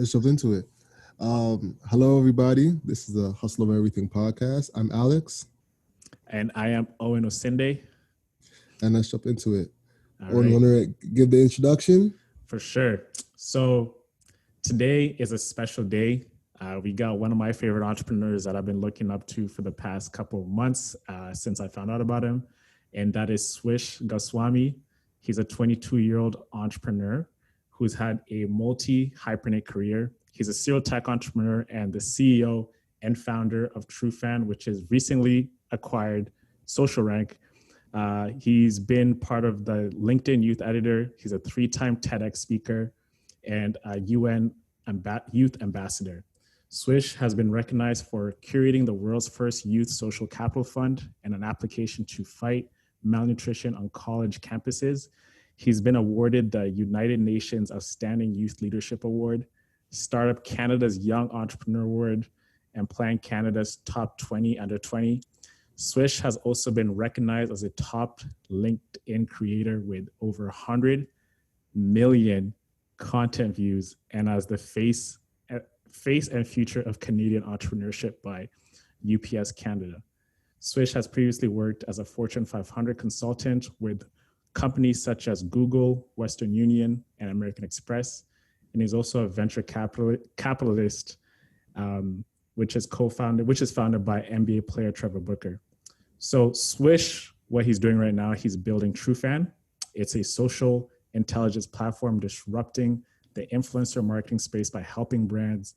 Let's jump into it. Hello, everybody. This is the Hustle of Everything podcast. I'm Alex. And I am Owen Osinde. And let's jump into it. All Owen, right. want to give the introduction? For sure. So today is a special day. We got one of my favorite entrepreneurs that I've been looking up to for the past couple of months since I found out about him. And that is Swish Goswami. He's a 22-year-old entrepreneur who's had a multi-hyphenate career. He's a serial tech entrepreneur and the CEO and founder of Trufan, which is recently acquired Social Rank. He's been part of the LinkedIn Youth Editor. He's a 3-time TEDx speaker and a UN Youth Ambassador. Swish has been recognized for curating the world's first youth social capital fund and an application to fight malnutrition on college campuses. He's been awarded the United Nations Outstanding Youth Leadership Award, Startup Canada's Young Entrepreneur Award, and Plan Canada's Top 20 Under 20. Swish has also been recognized as a top LinkedIn creator with over 100 million content views and as the face and future of Canadian entrepreneurship by UPS Canada. Swish has previously worked as a Fortune 500 consultant with companies such as Google, Western Union, and American Express. And he's also a venture capitalist, which is founded by NBA player Trevor Booker. So Swish, what he's doing right now, he's building Trufan. It's a social intelligence platform disrupting the influencer marketing space by helping brands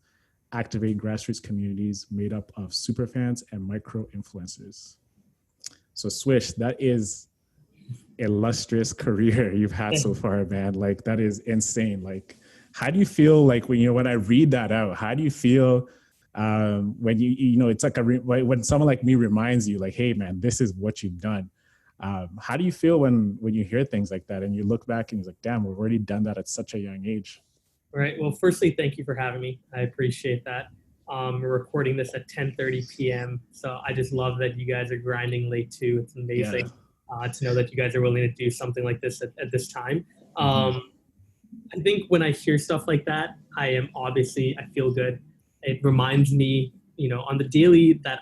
activate grassroots communities made up of superfans and micro influencers. So Swish, that is illustrious career you've had so far, man. Like that is insane. Like, how do you feel like when I read that out? How do you feel when it's like when someone like me reminds you, like, hey, man, this is what you've done? How do you feel when you hear things like that and you look back and you're like, damn, we've already done that at such a young age? All right. Well, firstly, thank you for having me. I appreciate that. We're recording this at 10:30 p.m. So I just love that you guys are grinding late too. It's amazing to know that you guys are willing to do something like this at this time. I think when I hear stuff like that, I feel good. It reminds me, on the daily that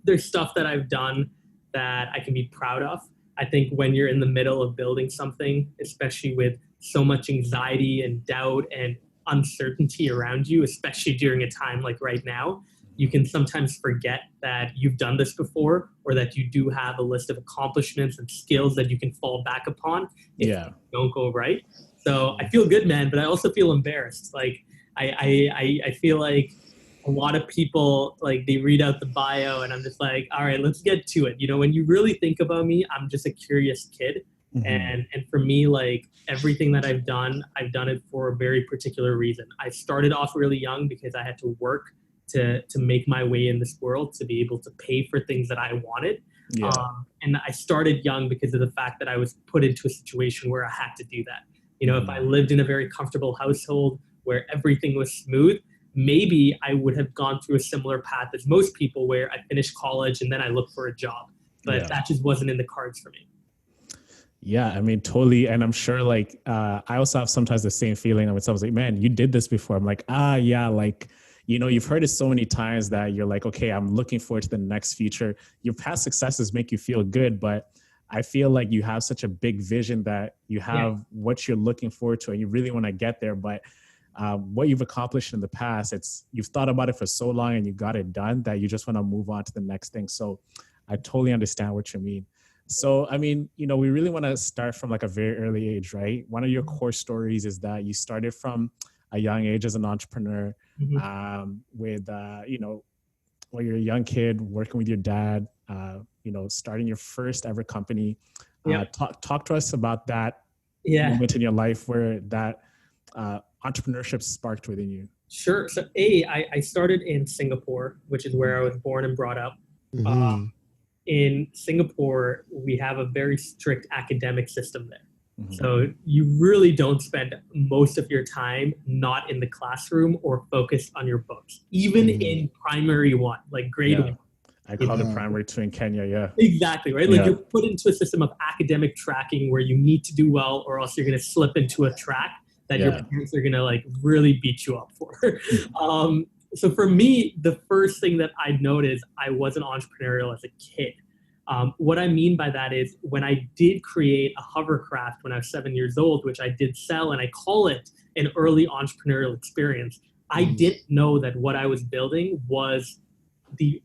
there's stuff that I've done that I can be proud of. I think when you're in the middle of building something, especially with so much anxiety and doubt and uncertainty around you, especially during a time like right now, you can sometimes forget that you've done this before or that you do have a list of accomplishments and skills that you can fall back upon if you don't go right. So I feel good, man, but I also feel embarrassed. Like I feel like a lot of people, like, they read out the bio and I'm just like, all right, let's get to it. When you really think about me, I'm just a curious kid. And for me, like, everything that I've done it for a very particular reason. I started off really young because I had to work to make my way in this world, to be able to pay for things that I wanted. And I started young because of the fact that I was put into a situation where I had to do that. If I lived in a very comfortable household where everything was smooth, maybe I would have gone through a similar path as most people, where I finished college and then I looked for a job. But that just wasn't in the cards for me. Yeah, I mean, totally. And I'm sure, like, I also have sometimes the same feeling when someone's like, man, you did this before. I'm like, like, you've heard it so many times that you're like, okay, I'm looking forward to the next future. Your past successes make you feel good, but I feel like you have such a big vision that you have what you're looking forward to and you really want to get there. But what you've accomplished in the past, you've thought about it for so long and you got it done that you just want to move on to the next thing. So I totally understand what you mean. So, I mean, we really want to start from like a very early age, right? One of your core stories is that you started from a young age as an entrepreneur with, when you're a young kid working with your dad, starting your first ever company. Talk to us about that moment in your life where that entrepreneurship sparked within you. Sure. So I started in Singapore, which is where I was born and brought up. In Singapore, we have a very strict academic system there. So you really don't spend most of your time not in the classroom or focused on your books, even in primary one, like grade one. I call it primary two in Kenya, Exactly, right? Like you're put into a system of academic tracking where you need to do well or else you're going to slip into a track that your parents are gonna like really beat you up for. So for me, the first thing that I noticed, I wasn't entrepreneurial as a kid. What I mean by that is when I did create a hovercraft when I was 7 years old, which I did sell, and I call it an early entrepreneurial experience, I didn't know that what I was building was the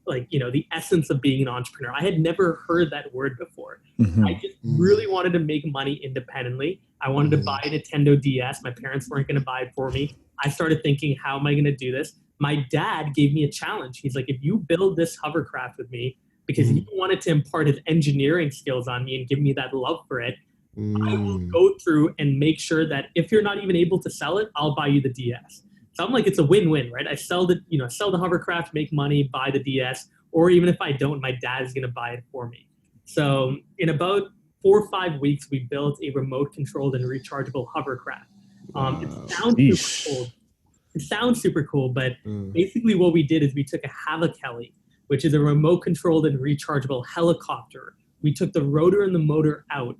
essence of being an entrepreneur. I had never heard that word before. I just really wanted to make money independently. I wanted to buy a Nintendo DS. My parents weren't going to buy it for me. I started thinking, how am I going to do this? My dad gave me a challenge. He's like, if you build this hovercraft with me, because he wanted to impart his engineering skills on me and give me that love for it, I will go through and make sure that if you're not even able to sell it, I'll buy you the DS. So I'm like, it's a win-win, right? I sell the hovercraft, make money, buy the DS, or even if I don't, my dad is going to buy it for me. So in about 4 or 5 weeks, we built a remote-controlled and rechargeable hovercraft. It sounds super cool, but basically what we did is we took a Havakeli, which is a remote-controlled and rechargeable helicopter. We took the rotor and the motor out,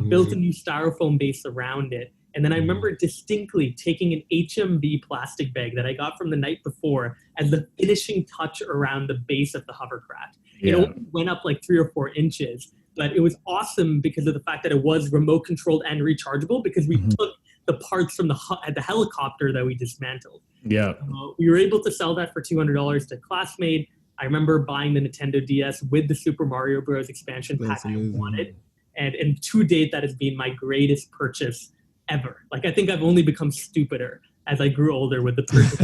built a new styrofoam base around it, and then I remember distinctly taking an HMB plastic bag that I got from the night before as the finishing touch around the base of the hovercraft. It only went up like 3 or 4 inches, but it was awesome because of the fact that it was remote controlled and rechargeable, because we took the parts from the helicopter that we dismantled. We were able to sell that for $200 to a classmate. I remember buying the Nintendo DS with the Super Mario Bros. Expansion pack I wanted. And to date, that has been my greatest purchase ever. Like, I think I've only become stupider as I grew older with the purchase.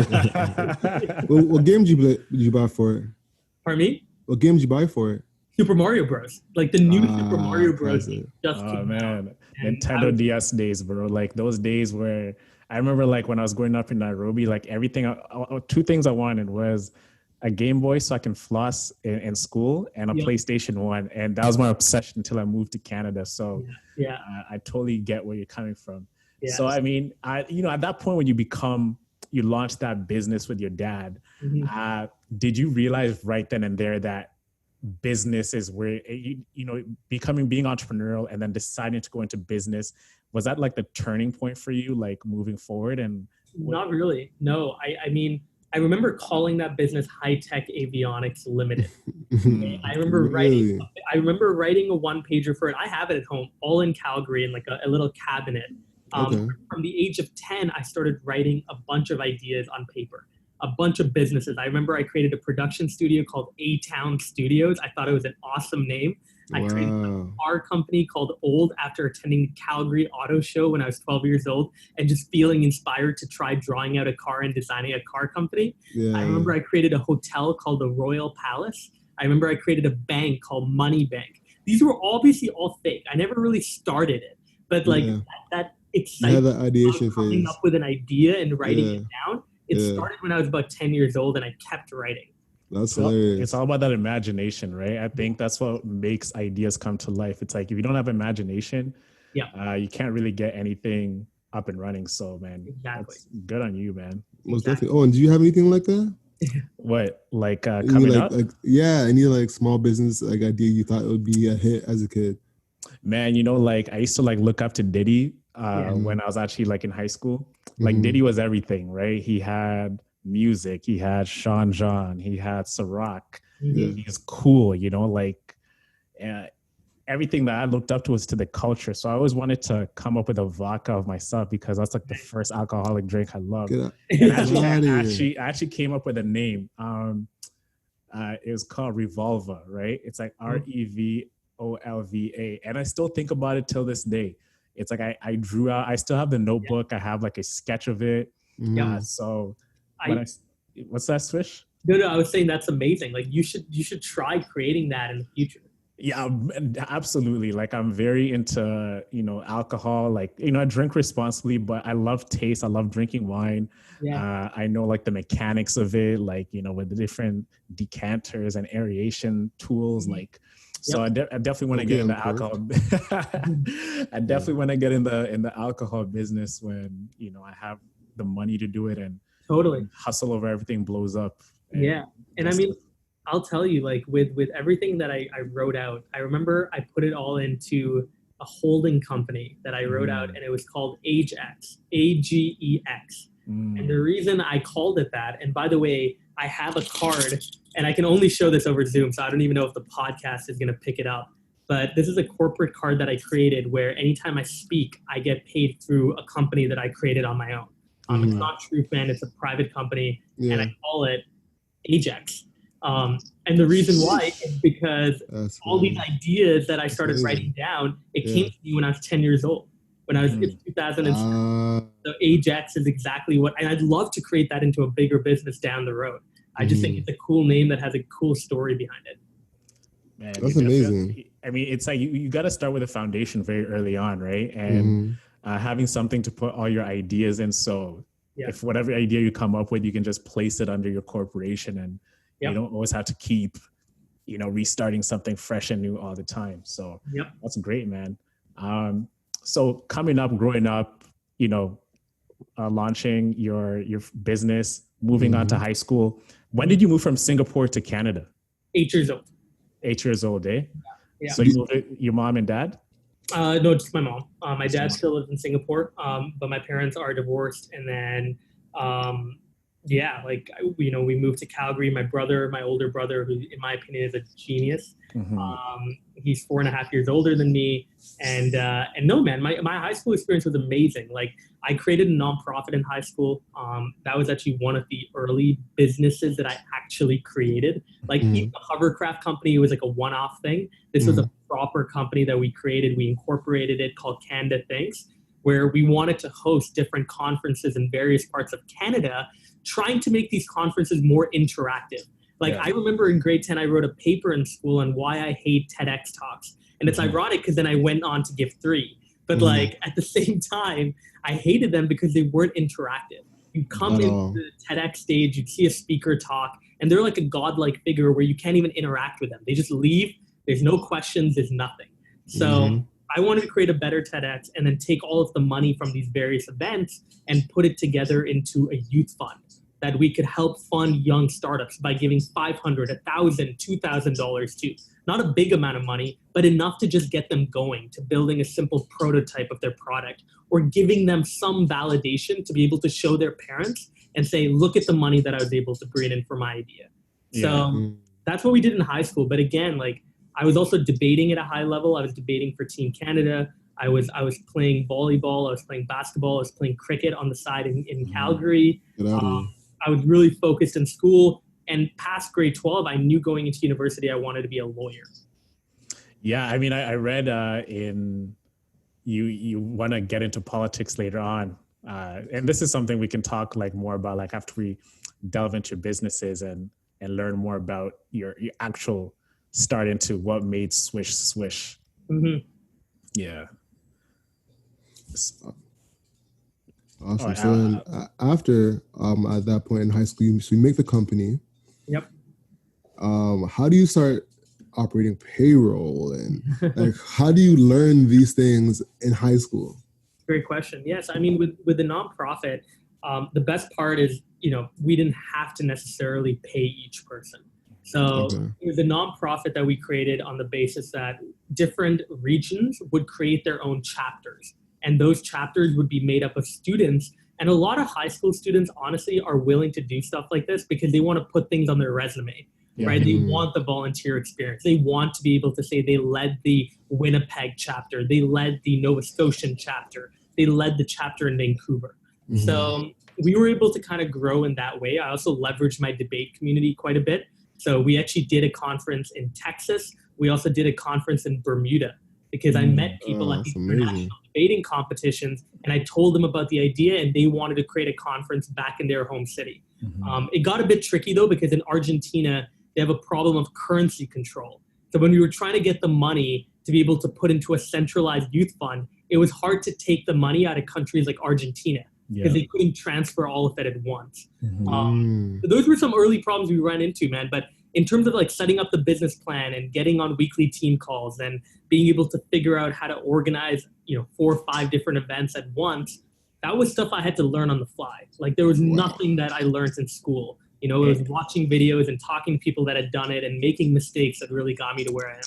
What game did you buy for it? Pardon me? What game did you buy for it? Super Mario Bros. Like the new Super Mario Bros. Just came out. Nintendo DS days, bro. Like those days where I remember, like when I was growing up in Nairobi, like everything, 2 things I wanted was a Game Boy so I can floss in school, and a PlayStation 1. And that was my obsession until I moved to Canada. So I totally get where you're coming from. So, I mean, at that point when you launched that business with your dad, did you realize right then and there that business is where, being entrepreneurial and then deciding to go into business, was that like the turning point for you, like moving forward? And not really. No, I mean, I remember calling that business High Tech Avionics Limited. I remember writing a 1-pager for it. I have it at home, all in Calgary, in like a little cabinet. From the age of 10, I started writing a bunch of ideas on paper, a bunch of businesses. I remember I created a production studio called A-Town Studios. I thought it was an awesome name. I created a car company called Old after attending the Calgary Auto Show when I was 12 years old and just feeling inspired to try drawing out a car and designing a car company. I remember I created a hotel called the Royal Palace. I remember I created a bank called Money Bank. These were obviously all fake. I never really started it, but like that excitement of coming up with an idea and writing it down, it started when I was about 10 years old, and I kept writing. That's hilarious. It's all about that imagination, right? I think that's what makes ideas come to life. It's like if you don't have imagination, you can't really get anything up and running. So, man, that's good on you, man. Most definitely. Oh, and do you have anything like that? What, like coming up? Any like small business like idea you thought it would be a hit as a kid? Man, like I used to like look up to Diddy when I was actually like in high school. Like Diddy was everything, right? He had music, he had Sean John, he had Ciroc. He's cool, everything that I looked up to was to the culture. So I always wanted to come up with a vodka of myself because that's like the first alcoholic drink I loved. I actually came up with a name. It was called Revolva, right? It's like REVOLVA. And I still think about it till this day. It's like I drew out, I still have the notebook. I have like a sketch of it. So what's that, Swish? No, I was saying that's amazing. Like you should try creating that in the future. Yeah, absolutely. Like I'm very into, alcohol, like, I drink responsibly, but I love taste. I love drinking wine. I know like the mechanics of it, like, with the different decanters and aeration tools, like, so I definitely want to get into alcohol. I definitely want to get in the alcohol business when, I have the money to do it and hustle over everything blows up. And I mean, I'll tell you, like with everything that I wrote out, I remember I put it all into a holding company that I wrote out, and it was called AGEX, AGEX. And the reason I called it that, and by the way, I have a card, and I can only show this over Zoom, so I don't even know if the podcast is going to pick it up. But this is a corporate card that I created where anytime I speak, I get paid through a company that I created on my own. It's not Trufan, it's a private company, and I call it AGEX. And the reason why is because all these ideas that I started writing down, it came to me when I was 10 years old. When I was in 2007. So AGEX is exactly what, and I'd love to create that into a bigger business down the road. I just think it's a cool name that has a cool story behind it. Man, that's amazing. I mean, it's like you got to start with a foundation very early on, right? And having something to put all your ideas in. So if whatever idea you come up with, you can just place it under your corporation, and you don't always have to keep, restarting something fresh and new all the time. So that's great, man. So coming up, growing up, launching your business, moving on to high school. When did you move from Singapore to Canada? 8 years old. 8 years old, eh? Yeah. So you moved with your mom and dad? No, just my mom. My dad still lives in Singapore, but my parents are divorced. And then, we moved to Calgary. My brother, my older brother, who in my opinion is a genius. He's 4.5 years older than me. And no, man, my high school experience was amazing. Like, I created a nonprofit in high school. That was actually one of the early businesses that I actually created. Like, the hovercraft company was like a one-off thing. This was a proper company that we created. We incorporated it, called Canada Thinks, where we wanted to host different conferences in various parts of Canada, trying to make these conferences more interactive. Like, I remember in grade 10, I wrote a paper in school on why I hate TEDx talks. And it's ironic because then I went on to give 3. But like, at the same time, I hated them because they weren't interactive. You come into the TEDx stage, you'd see a speaker talk, and they're like a godlike figure where you can't even interact with them. They just leave. There's no questions. There's nothing. So I wanted to create a better TEDx and then take all of the money from these various events and put it together into a youth fund that we could help fund young startups by giving $500, $1,000, $2,000 to. Not a big amount of money, but enough to just get them going, to building a simple prototype of their product, or giving them some validation to be able to show their parents and say, look at the money that I was able to bring in for my idea. So that's what we did in high school. But again, like, I was also debating at a high level. I was debating for Team Canada. I was playing volleyball. I was playing basketball. I was playing cricket on the side in Calgary. I was really focused in school, and past grade 12, I knew going into university, I wanted to be a lawyer. Yeah. I mean, I read in you want to get into politics later on. And this is something we can talk like more about, like after we delve into businesses and learn more about your actual start into what made Swish Swish. Yeah. Awesome. So then after at that point in high school, so you make the company. Yep. How do you start operating payroll, and like how do you learn these things in high school? Great question. Yes, I mean with the nonprofit, the best part is we didn't have to necessarily pay each person. So it was a nonprofit that we created on the basis that different regions would create their own chapters. And those chapters would be made up of students. And a lot of high school students, honestly, are willing to do stuff like this because they want to put things on their resume, right? They want the volunteer experience. They want to be able to say they led the Winnipeg chapter. They led the Nova Scotian chapter. They led the chapter in Vancouver. So we were able to kind of grow in that way. I also leveraged my debate community quite a bit. So we actually did a conference in Texas. We also did a conference in Bermuda, because I met people at these international debating competitions, and I told them about the idea, and they wanted to create a conference back in their home city. It got a bit tricky though, because in Argentina, they have a problem of currency control. So when we were trying to get the money to be able to put into a centralized youth fund, it was hard to take the money out of countries like Argentina because they couldn't transfer all of it at once. So those were some early problems we ran into, man. But in terms of like setting up the business plan and getting on weekly team calls and being able to figure out how to organize, 4 or 5 different events at once, that was stuff I had to learn on the fly. Like there was nothing that I learned in school. It was watching videos and talking to people that had done it and making mistakes that really got me to where I am.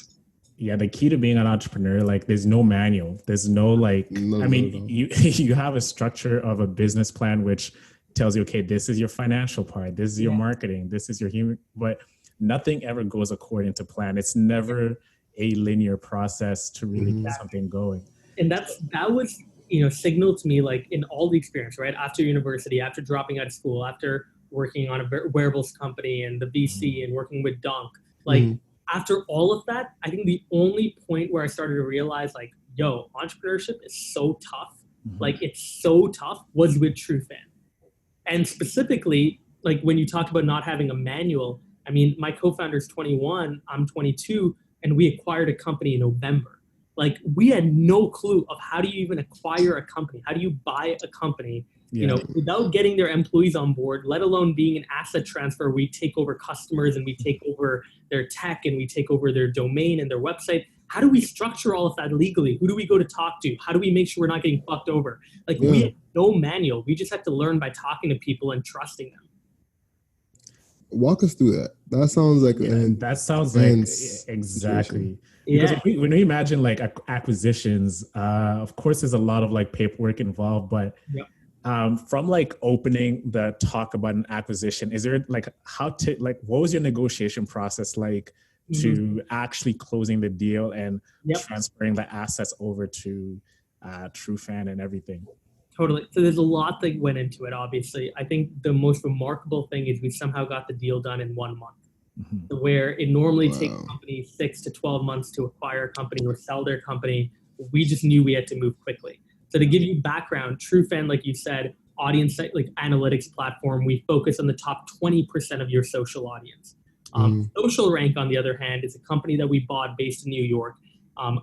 Yeah, the key to being an entrepreneur, like there's no manual. There's no like, No, I mean, you you have a structure of a business plan which tells you, okay, this is your financial part, this is your marketing, this is your human, but nothing ever goes according to plan. It's never a linear process to really get something going. And that was, you know, signaled to me like in all the experience, right? After university, after dropping out of school, after working on a wearables company and the VC and working with Dunk, like after all of that, I think the only point where I started to realize like, yo, entrepreneurship is so tough. Like it's so tough was with Trufan. And specifically, like when you talk about not having a manual, I mean, my co-founder is 21, I'm 22, and we acquired a company in November. Like we had no clue of how do you even acquire a company? How do you buy a company, you know, without getting their employees on board, let alone being an asset transfer. We take over customers and we take over their tech and we take over their domain and their website. How do we structure all of that legally? Who do we go to talk to? How do we make sure we're not getting fucked over? Like we had no manual. We just had to learn by talking to people and trusting them. Walk us through that. That sounds like that sounds like exactly. Because when we imagine like acquisitions, of course, there's a lot of like paperwork involved, but from like opening the talk about an acquisition, is there like what was your negotiation process like to actually closing the deal and transferring the assets over to Trufan and everything? Totally. So there's a lot that went into it, obviously. I think the most remarkable thing is we somehow got the deal done in 1 month. Where it normally takes companies 6 to 12 months to acquire a company or sell their company, we just knew we had to move quickly. So to give you background, Trufan, like you said, audience like analytics platform, we focus on the top 20% of your social audience. Social Rank, on the other hand, is a company that we bought based in New York.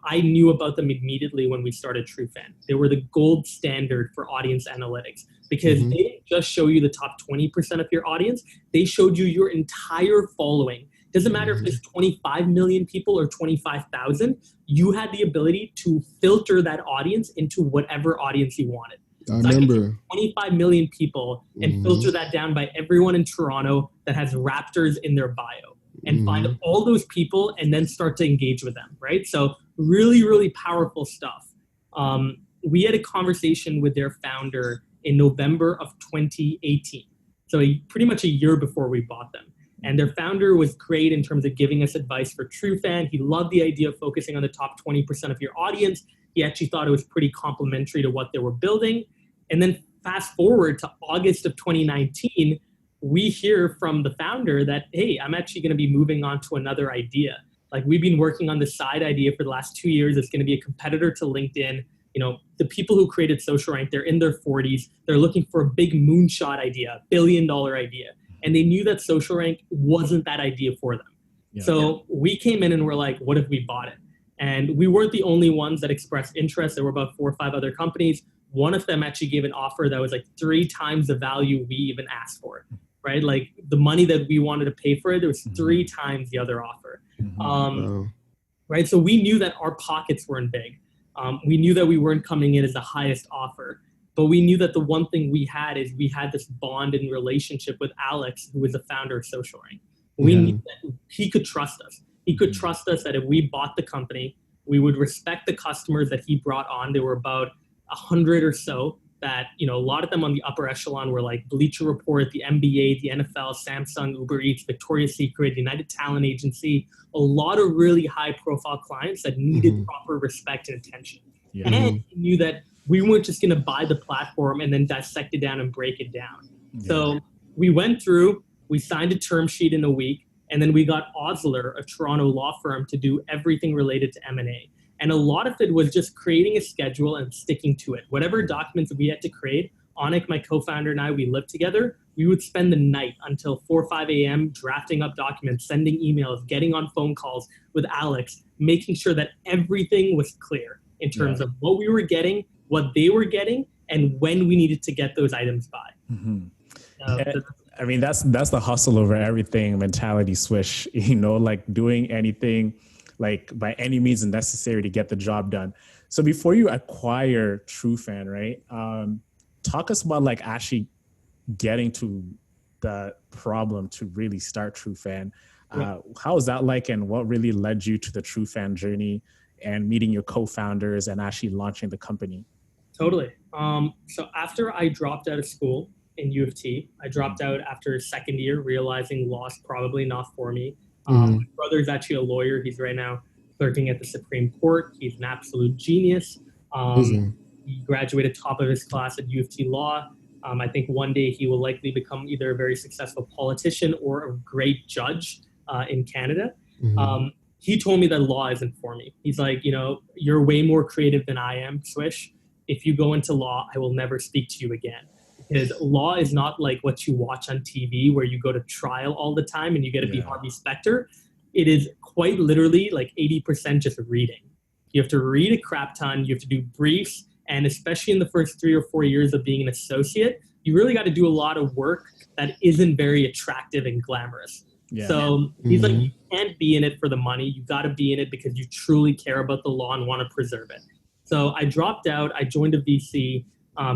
I knew about them immediately when we started Trufan. They were the gold standard for audience analytics because they didn't just show you the top 20% of your audience. They showed you your entire following. Doesn't matter if it's 25 million people or 25,000, you had the ability to filter that audience into whatever audience you wanted. I remember 25 million people and filter that down by everyone in Toronto that has Raptors in their bio and find all those people and then start to engage with them, right? So really, really powerful stuff. We had a conversation with their founder in November of 2018. So pretty much a year before we bought them. And their founder was great in terms of giving us advice for Trufan. He loved the idea of focusing on the top 20% of your audience. He actually thought it was pretty complementary to what they were building. And then fast forward to August of 2019, we hear from the founder that, hey, I'm actually going to be moving on to another idea. Like we've been working on this side idea for the last 2 years. It's going to be a competitor to LinkedIn. You know, the people who created Social Rank, they're in their 40s. They're looking for a big moonshot idea, $1 billion idea. And they knew that Social Rank wasn't that idea for them. So we came in and we're like, what if we bought it? And we weren't the only ones that expressed interest. There were about 4 or 5 other companies. One of them actually gave an offer that was like 3 times the value we even asked for, right? Like the money that we wanted to pay for it, there was 3 times the other offer. Right? So we knew that our pockets weren't big. We knew that we weren't coming in as the highest offer. But we knew that the one thing we had is we had this bond and relationship with Alex, who was the founder of Social Rank. We knew that he could trust us. He could trust us that if we bought the company, we would respect the customers that he brought on. There were about 100 or so that, you know, a lot of them on the upper echelon were like Bleacher Report, the NBA, the NFL, Samsung, Uber Eats, Victoria's Secret, United Talent Agency, a lot of really high profile clients that needed proper respect and attention. And he knew that we weren't just going to buy the platform and then dissect it down and break it down. So we went through, we signed a term sheet in a week, and then we got Osler, a Toronto law firm, to do everything related to M&A. And a lot of it was just creating a schedule and sticking to it. Whatever documents we had to create, Anik, my co-founder, and I, we lived together. We would spend the night until 4 or 5 a.m. drafting up documents, sending emails, getting on phone calls with Alex, making sure that everything was clear in terms of what we were getting, what they were getting, and when we needed to get those items by. I mean, that's the hustle over everything mentality, Swish, you know, like doing anything like by any means necessary to get the job done. So before you acquire Trufan, right, talk us about like actually getting to the problem to really start Trufan. How was that like, and what really led you to the Trufan journey and meeting your co-founders and actually launching the company? Totally. So after I dropped out of school in U of T, I dropped out after second year, realizing law's probably not for me. My brother's actually a lawyer. He's right now clerking at the Supreme Court. He's an absolute genius. He graduated top of his class at U of T Law. I think one day he will likely become either a very successful politician or a great judge in Canada. He told me that law isn't for me. He's like, you're way more creative than I am, Swish. If you go into law, I will never speak to you again. Because law is not like what you watch on TV where you go to trial all the time and you get to be Harvey Specter. It is quite literally like 80% just reading. You have to read a crap ton. You have to do briefs. And especially in the first 3 or 4 years of being an associate, you really got to do a lot of work that isn't very attractive and glamorous. So he's like, you can't be in it for the money. You got to be in it because you truly care about the law and want to preserve it. So I dropped out. I joined a VC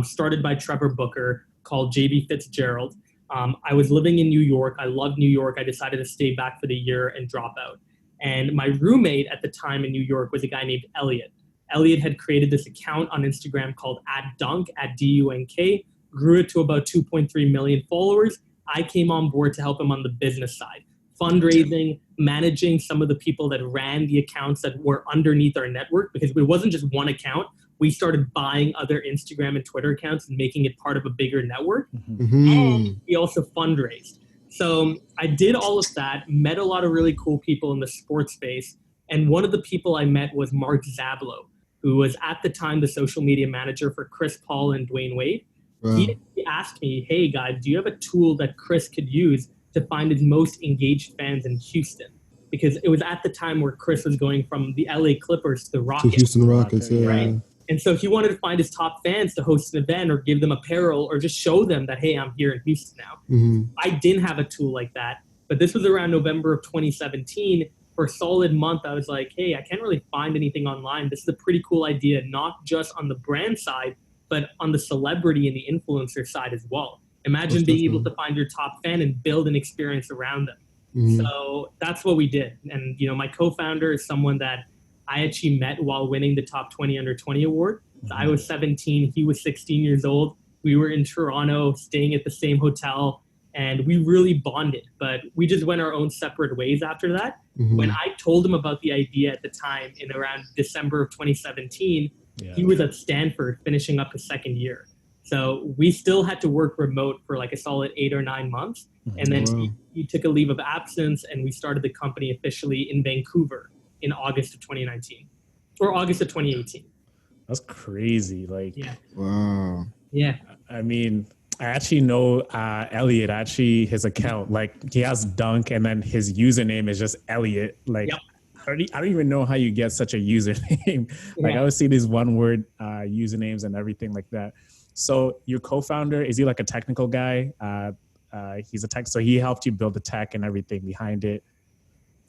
started by Trevor Booker called JB Fitzgerald. I was living in New York. I loved New York. I decided to stay back for the year and drop out. And my roommate at the time in New York was a guy named Elliot. Elliot had created this account on Instagram called @Dunk, @DUNK, grew it to about 2.3 million followers. I came on board to help him on the business side, fundraising, managing some of the people that ran the accounts that were underneath our network, because it wasn't just one account. We started buying other Instagram and Twitter accounts and making it part of a bigger network. And we also fundraised. So I did all of that, met a lot of really cool people in the sports space. And one of the people I met was Mark Zablo, who was at the time the social media manager for Chris Paul and Dwayne Wade. He asked me, hey guys, do you have a tool that Chris could use to find his most engaged fans in Houston? Because it was at the time where Chris was going from the LA Clippers to the Rockets. To Houston Rockets, right? And so he wanted to find his top fans to host an event or give them apparel or just show them that, hey, I'm here in Houston now. I didn't have a tool like that, but this was around November of 2017. For a solid month, I was like, hey, I can't really find anything online. This is a pretty cool idea, not just on the brand side, but on the celebrity and the influencer side as well. Imagine being able to find your top fan and build an experience around them. So that's what we did. And, my co-founder is someone that I actually met while winning the top 20 under 20 award. So I was 17, he was 16 years old. We were in Toronto, staying at the same hotel, and we really bonded, but we just went our own separate ways after that. When I told him about the idea at the time in around December of 2017, he was at Stanford finishing up his second year. So we still had to work remote for like a solid 8 or 9 months. And then he took a leave of absence and we started the company officially in Vancouver in August of 2019 or August of 2018. That's crazy. Wow. Yeah. I mean, I actually know Elliot, his account, like he has Dunk and then his username is just Elliot. I don't even know how you get such a username. I always see these one word usernames and everything like that. So your co-founder, is he like a technical guy? He's a tech, so he helped you build the tech and everything behind it.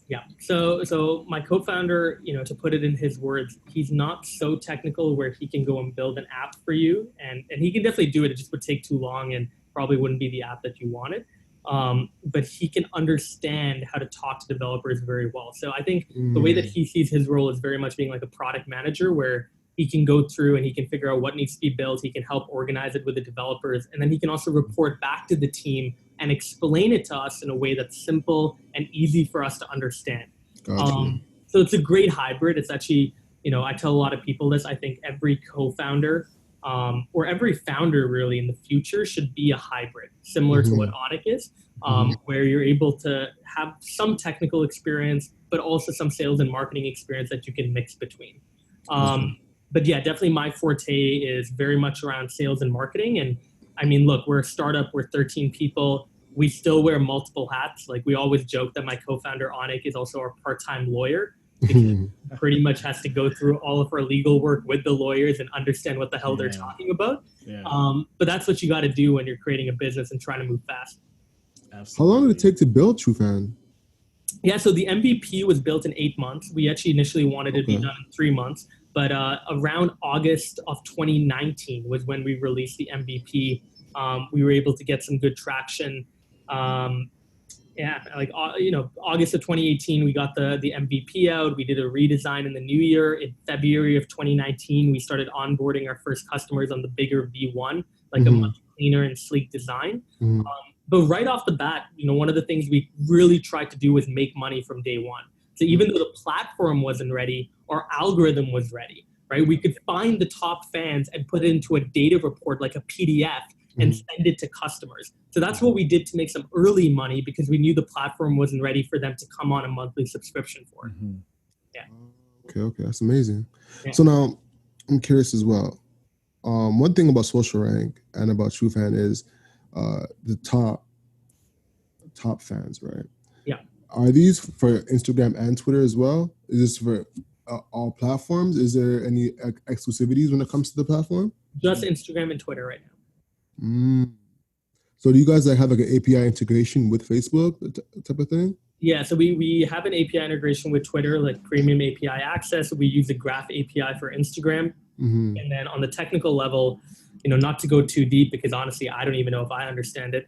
Yeah. So my co-founder, to put it in his words, he's not so technical where he can go and build an app for you. And he can definitely do it. It just would take too long and probably wouldn't be the app that you wanted. But he can understand how to talk to developers very well. So I think the way that he sees his role is very much being like a product manager where he can go through and he can figure out what needs to be built. He can help organize it with the developers. And then he can also report back to the team and explain it to us in a way that's simple and easy for us to understand. Gotcha. So it's a great hybrid. It's actually, I tell a lot of people this. I think every co-founder or every founder really in the future should be a hybrid, similar to what Onik is, where you're able to have some technical experience, but also some sales and marketing experience that you can mix between. But yeah, definitely my forte is very much around sales and marketing. And I mean, look, we're a startup, we're 13 people. We still wear multiple hats. Like we always joke that my co-founder Onik is also our part-time lawyer. Because pretty much has to go through all of our legal work with the lawyers and understand what the hell they're talking about. But that's what you got to do when you're creating a business and trying to move fast. Absolutely. How long did it take to build Trufan? Yeah, so the MVP was built in 8 months. We actually initially wanted it to be done in 3 months. But around August of 2019 was when we released the MVP. We were able to get some good traction. Yeah, like August of 2018, we got the MVP out. We did a redesign in the new year. In February of 2019, we started onboarding our first customers on the bigger V1, like a much cleaner and sleek design. But right off the bat, one of the things we really tried to do was make money from day one. So even though the platform wasn't ready, our algorithm was ready, right? We could find the top fans and put it into a data report like a PDF and send it to customers. So that's what we did to make some early money because we knew the platform wasn't ready for them to come on a monthly subscription for it. Yeah. Okay. That's amazing. Yeah. So now I'm curious as well. One thing about Social Rank and about Trufan is the top fans, right? Yeah. Are these for Instagram and Twitter as well? Is this for all platforms? Is there any exclusivities when it comes to the platform? Just Instagram and Twitter right now. So do you guys have like an API integration with Facebook type of thing? Yeah, so we have an API integration with Twitter, like premium API access. We use the Graph API for Instagram. And then on the technical level, not to go too deep because honestly, I don't even know if I understand it.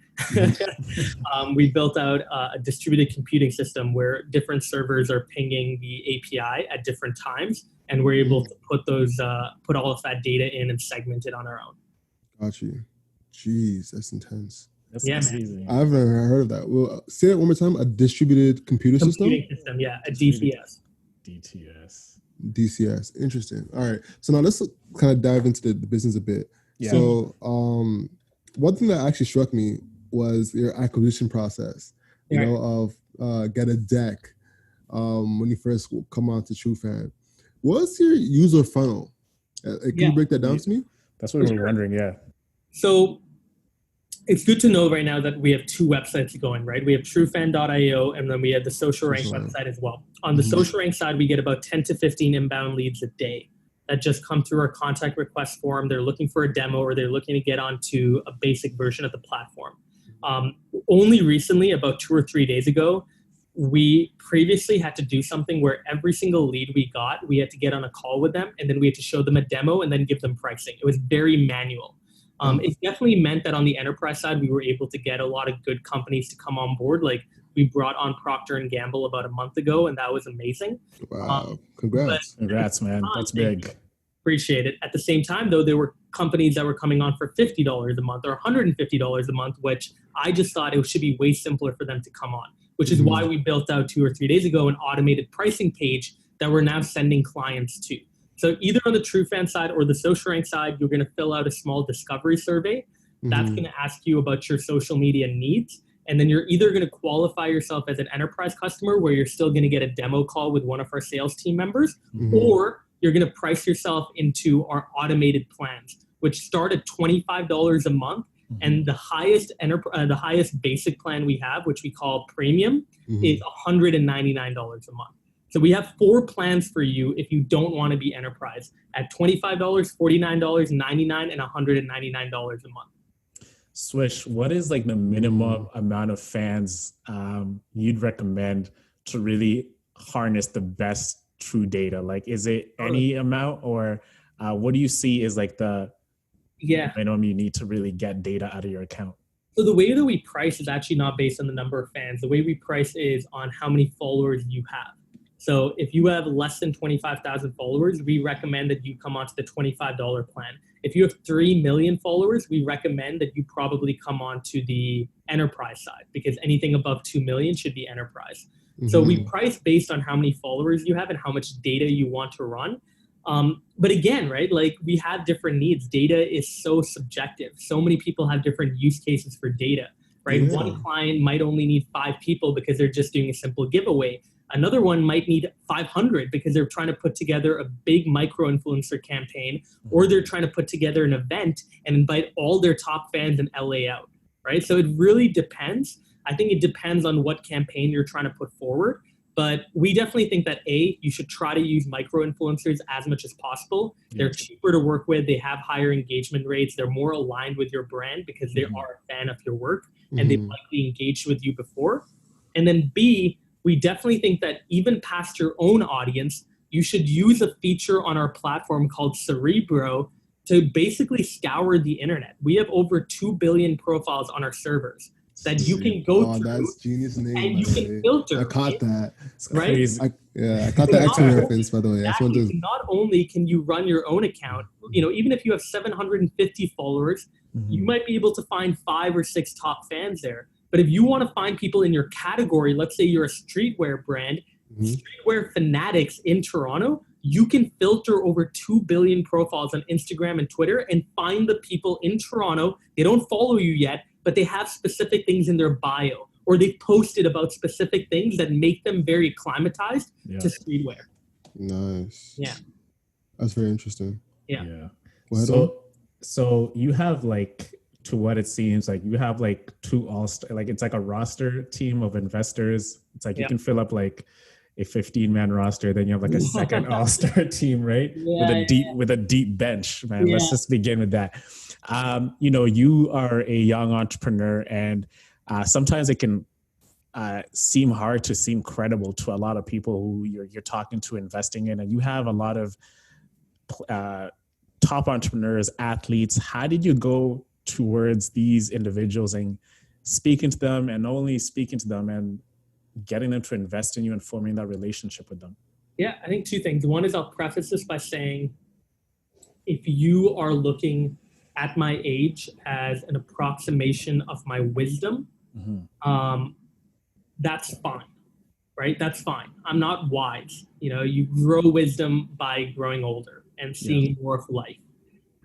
We built out a distributed computing system where different servers are pinging the API at different times. And we're able to put all of that data in and segment it on our own. Got you. Jeez, that's intense. That's amazing. I've never heard of that. Well, say it one more time. A distributed computing system? Yeah, a DCS. DCS. Interesting. All right. So now let's kind of dive into the business a bit. Yeah. So one thing that actually struck me was your acquisition process, of get a deck when you first come on to Trufan. What's your user funnel? Can you break that down to me? That's what we're wondering, yeah. So it's good to know right now that we have two websites going, right? We have trufan.io and then we have the Social Rank website as well. On the Social Rank side, we get about 10 to 15 inbound leads a day that just come through our contact request form. They're looking for a demo or they're looking to get onto a basic version of the platform. Only recently, about 2 or 3 days ago, we previously had to do something where every single lead we got, we had to get on a call with them and then we had to show them a demo and then give them pricing. It was very manual. It definitely meant that on the enterprise side, we were able to get a lot of good companies to come on board. Like we brought on Procter & Gamble about a month ago, and that was amazing. Wow. Congrats. Congrats, man. That's big. Appreciate it. At the same time, though, there were companies that were coming on for $50 a month or $150 a month, which I just thought it should be way simpler for them to come on, which is why we built out 2 or 3 days ago an automated pricing page that we're now sending clients to. So either on the Trufan side or the Social Rank side, you're going to fill out a small discovery survey. That's going to ask you about your social media needs. And then you're either going to qualify yourself as an enterprise customer where you're still going to get a demo call with one of our sales team members, or you're going to price yourself into our automated plans, which start at $25 a month. And the highest basic plan we have, which we call premium, is $199 a month. So we have 4 plans for you if you don't want to be enterprise at $25, $49, $99, and $199 a month. Swish, what is like the minimum amount of fans you'd recommend to really harness the best true data? Like, is it any amount, or what do you see is like the minimum you need to really get data out of your account? So the way that we price is actually not based on the number of fans. The way we price is on how many followers you have. So if you have less than 25,000 followers, we recommend that you come onto the $25 plan. If you have 3 million followers, we recommend that you probably come onto the enterprise side because anything above 2 million should be enterprise. So we price based on how many followers you have and how much data you want to run. But again, right, like we have different needs. Data is so subjective. So many people have different use cases for data, right? Yeah. One client might only need 5 people because they're just doing a simple giveaway. Another one might need 500 because they're trying to put together a big micro-influencer campaign, or they're trying to put together an event and invite all their top fans in LA out, right? So it really depends. I think it depends on what campaign you're trying to put forward. But we definitely think that you should try to use micro-influencers as much as possible. They're cheaper to work with. They have higher engagement rates. They're more aligned with your brand because they are a fan of your work and they've likely engaged with you before. And then B, we definitely think that even past your own audience, you should use a feature on our platform called Cerebro to basically scour the internet. We have over 2 billion profiles on our servers. that you can go through. That's genius name. And you can filter. I caught that. Right? I caught the X-Men reference, by the way. Exactly. Not only can you run your own account, even if you have 750 followers, you might be able to find 5 or 6 top fans there. But if you want to find people in your category, let's say you're a streetwear brand, streetwear fanatics in Toronto, you can filter over 2 billion profiles on Instagram and Twitter and find the people in Toronto. They don't follow you yet, but they have specific things in their bio, or they've posted about specific things that make them very acclimatized to streetwear. Nice. Yeah. That's very interesting. Yeah. So you have to what it seems like you have 2 all-star, it's like a roster team of investors. It's like you can fill up a 15-man roster, then you have a second all-star team, right? With a deep bench, man. Let's just begin with that. You are a young entrepreneur, and sometimes it can seem hard to seem credible to a lot of people who you're talking to, investing in, and you have a lot of top entrepreneurs, athletes. How did you go towards these individuals and speaking to them, and not only speaking to them and getting them to invest in you and forming that relationship with them? Yeah, I think 2 things. One is I'll preface this by saying, if you are looking at my age as an approximation of my wisdom, that's fine, right? That's fine. I'm not wise. You grow wisdom by growing older and seeing more of life.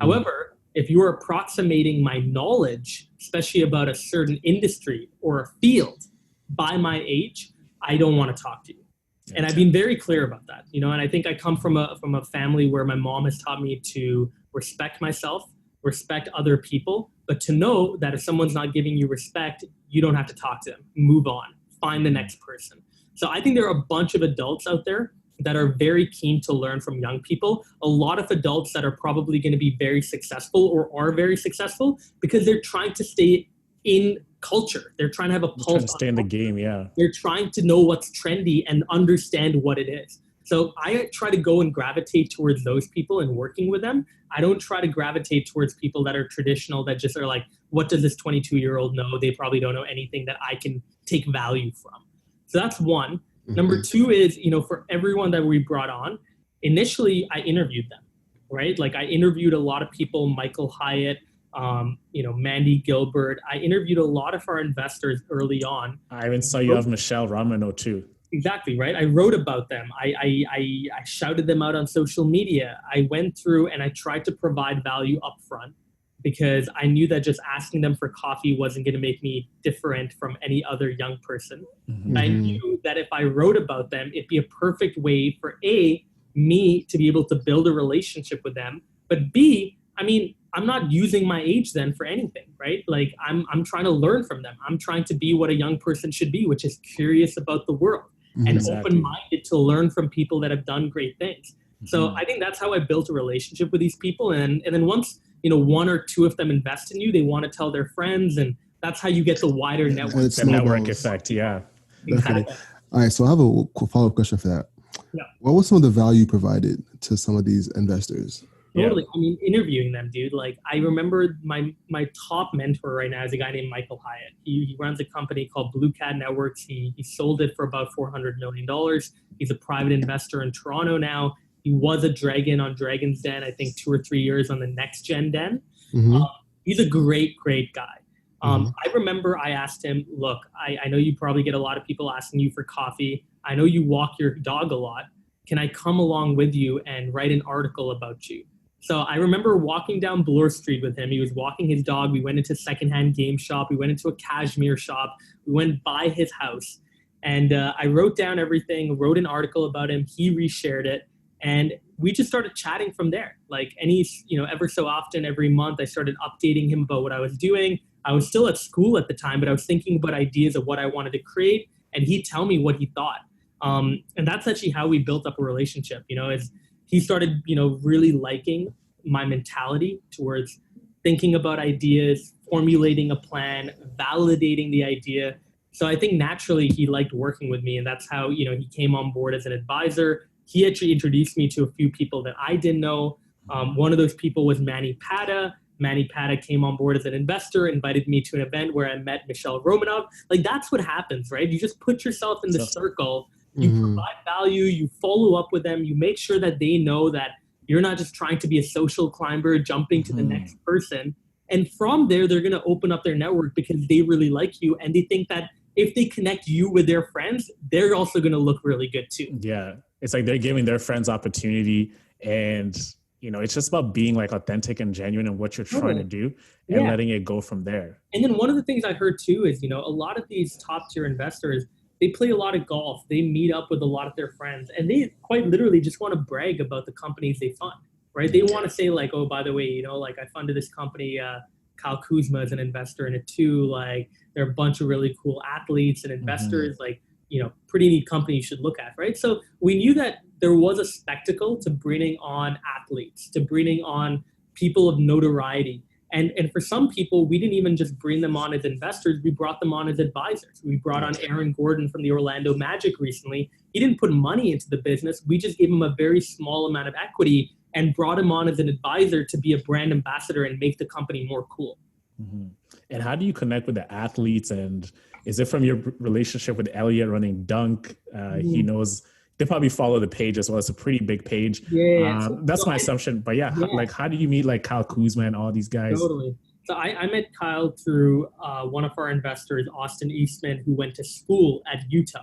However, if you're approximating my knowledge, especially about a certain industry or a field, by my age, I don't want to talk to you. And I've been very clear about that, and I think I come from a family where my mom has taught me to respect myself, respect other people, but to know that if someone's not giving you respect, you don't have to talk to them. Move on. Find the next person. So I think there are a bunch of adults out there that are very keen to learn from young people. A lot of adults that are probably going to be very successful or are very successful because they're trying to stay in culture. They're trying to have a pulse. Trying to stay in the game, They're trying to know what's trendy and understand what it is. So I try to go and gravitate towards those people and working with them. I don't try to gravitate towards people that are traditional, that just are like, what does this 22-year-old know? They probably don't know anything that I can take value from. So that's one. Number 2 is, for everyone that we brought on, initially I interviewed them, right? I interviewed a lot of people, Michael Hyatt, Mandy Gilbert. I interviewed a lot of our investors early on. I even saw you have Michelle Romano too. Exactly, right? I wrote about them. I shouted them out on social media. I went through and I tried to provide value up front because I knew that just asking them for coffee wasn't going to make me different from any other young person. I knew that if I wrote about them, it'd be a perfect way for me to be able to build a relationship with them, but B, I'm not using my age then for anything, right? I'm trying to learn from them. I'm trying to be what a young person should be, which is curious about the world and open-minded to learn from people that have done great things. So I think that's how I built a relationship with these people. And then once, 1 or 2 of them invest in you, they want to tell their friends, and that's how you get the wider network. The network effect, yeah. Definitely. All right, so I have a follow-up question for that. Yeah. What was some of the value provided to some of these investors? Totally. Interviewing them, dude. I remember my top mentor right now is a guy named Michael Hyatt. He runs a company called Blue Cat Networks. He sold it for about $400 million. He's a private investor in Toronto now. He was a dragon on Dragon's Den, I think 2 or 3 years on the Next Gen Den. He's a great, great guy. I remember I asked him, look, I know you probably get a lot of people asking you for coffee. I know you walk your dog a lot. Can I come along with you and write an article about you? So I remember walking down Bloor Street with him. He was walking his dog. We went into a secondhand game shop. We went into a cashmere shop. We went by his house. And I wrote down everything, wrote an article about him. He reshared it. And we just started chatting from there. Ever so often, every month, I started updating him about what I was doing. I was still at school at the time, but I was thinking about ideas of what I wanted to create. And he'd tell me what he thought. And that's actually how we built up a relationship, as he started, really liking my mentality towards thinking about ideas, formulating a plan, validating the idea. So I think naturally he liked working with me, and that's how, he came on board as an advisor. He actually introduced me to a few people that I didn't know. One of those people was Manny Pata. Manny Paddock came on board as an investor, invited me to an event where I met Michelle Romanov. Like, that's what happens, right? You just put yourself in the circle, you provide value, you follow up with them, you make sure that they know that you're not just trying to be a social climber jumping to the next person. And from there, they're going to open up their network because they really like you. And they think that if they connect you with their friends, they're also going to look really good too. Yeah. It's like they're giving their friends opportunity, and it's just about being like authentic and genuine in what you're trying to do and letting it go from there. And then one of the things I heard too is, a lot of these top tier investors, they play a lot of golf. They meet up with a lot of their friends, and they quite literally just want to brag about the companies they fund, right? They want to say like, oh, by the way, like I funded this company, Kyle Kuzma is an investor in it too. Like, there are a bunch of really cool athletes and investors, like, pretty neat company you should look at, right? So we knew that there was a spectacle to bringing on athletes, to bringing on people of notoriety. And for some people, we didn't even just bring them on as investors, we brought them on as advisors. We brought on Aaron Gordon from the Orlando Magic recently. He didn't put money into the business. We just gave him a very small amount of equity and brought him on as an advisor to be a brand ambassador and make the company more cool. And how do you connect with the athletes? And is it from your relationship with Elliot running Dunk? He knows, they probably follow the page as well. It's a pretty big page. That's my assumption. But like, how do you meet like Kyle Kuzma and all these guys? Totally. So I met Kyle through one of our investors, Austin Eastman, who went to school at Utah.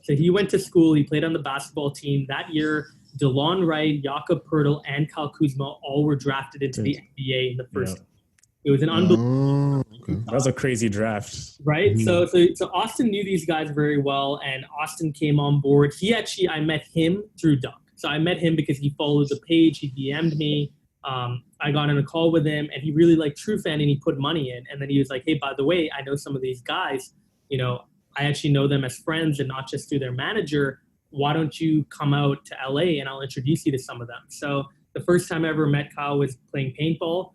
So he went to school, he played on the basketball team. That year, DeLon Wright, Jakob Poeltl, and Kyle Kuzma all were drafted into the NBA in the first. It was an unbelievable. That was a crazy draft, right? So Austin knew these guys very well, and Austin came on board. I met him through Dunk. So I met him because he followed the page. He DM'd me. I got on a call with him, and he really liked Trufan, and he put money in. And then he was like, "Hey, by the way, I know some of these guys. I actually know them as friends and not just through their manager. Why don't you come out to LA and I'll introduce you to some of them?" So the first time I ever met Kyle was playing paintball,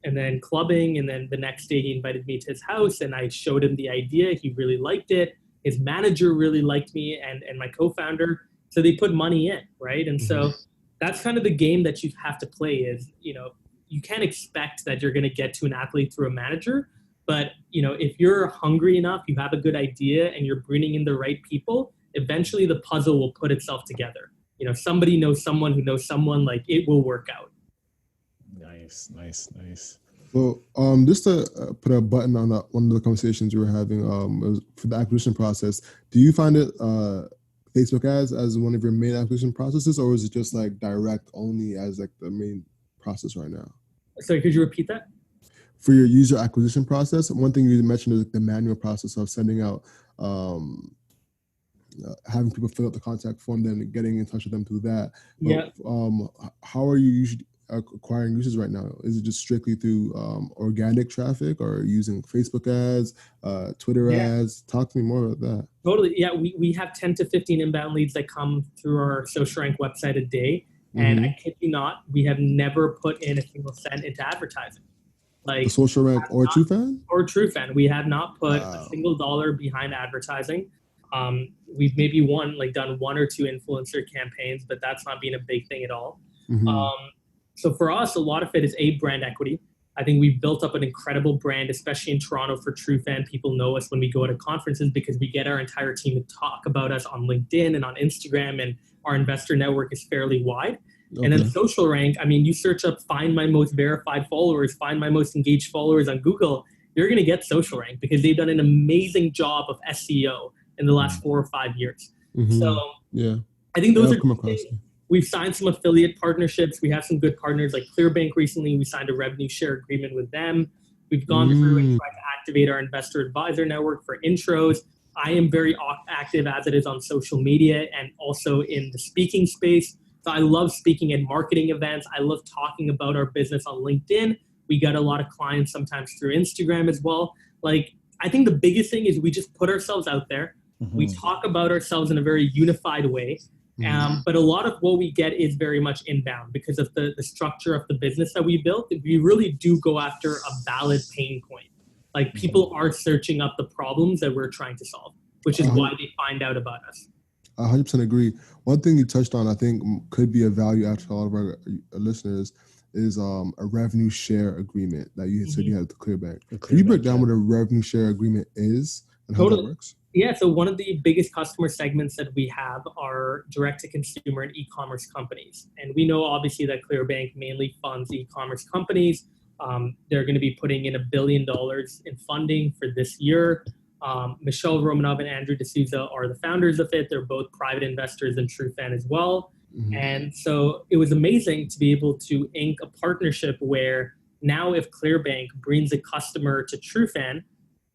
and then clubbing. And then the next day he invited me to his house and I showed him the idea. He really liked it. His manager really liked me and my co-founder. So they put money in, right? And so that's kind of the game that you have to play is, you can't expect that you're going to get to an athlete through a manager. But, if you're hungry enough, you have a good idea and you're bringing in the right people, eventually the puzzle will put itself together. Somebody knows someone who knows someone, like it will work out. Nice. So just to put a button on one of the conversations we were having for the acquisition process, do you find it Facebook ads as one of your main acquisition processes, or is it just like direct only as like the main process right now? Sorry, could you repeat that? For your user acquisition process, one thing you mentioned is the manual process of sending out, having people fill out the contact form, then getting in touch with them through that. But, how are you usually acquiring users right now? Is it just strictly through organic traffic, or using Facebook ads, Twitter ads? Talk to me more about that. Totally. Yeah, we have 10 to 15 inbound leads that come through our Social Rank website a day. And I kid you not, we have never put in a single cent into advertising. Like the Social Rank or Trufan? Or Trufan. We have not put a single dollar behind advertising. We've maybe done one or two influencer campaigns, but that's not been a big thing at all. So for us, a lot of it is brand equity. I think we've built up an incredible brand, especially in Toronto for Trufan. People know us when we go to conferences because we get our entire team to talk about us on LinkedIn and on Instagram, and our investor network is fairly wide. And then Social Rank, I mean, you search up find my most verified followers, find my most engaged followers on Google, you're going to get Social Rank because they've done an amazing job of SEO in the last 4 or 5 years. So I think those are things. We've signed some affiliate partnerships. We have some good partners like Clearbank recently. We signed a revenue share agreement with them. We've gone through and tried to activate our investor advisor network for intros. I am very active as it is on social media and also in the speaking space. So I love speaking at marketing events. I love talking about our business on LinkedIn. We got a lot of clients sometimes through Instagram as well. Like, I think the biggest thing is we just put ourselves out there. We talk about ourselves in a very unified way. But a lot of what we get is very much inbound because of the structure of the business that we built. We really do go after a valid pain point. Like, people are searching up the problems that we're trying to solve, which is why they find out about us. 100% agree. One thing you touched on, I think, could be a value add to a lot of our listeners is a revenue share agreement that you said you had with Clearbank. Can you Clearbank, break down what a revenue share agreement is and how that works? Yeah, so one of the biggest customer segments that we have are direct-to-consumer and e-commerce companies. And we know, obviously, that Clearbank mainly funds e-commerce companies. They're going to be putting in $1 billion in funding for this year. Michelle Romanov and Andrew D'Souza are the founders of it. They're both private investors in Trufan as well. Mm-hmm. And so it was amazing to be able to ink a partnership where now if Clearbank brings a customer to Trufan,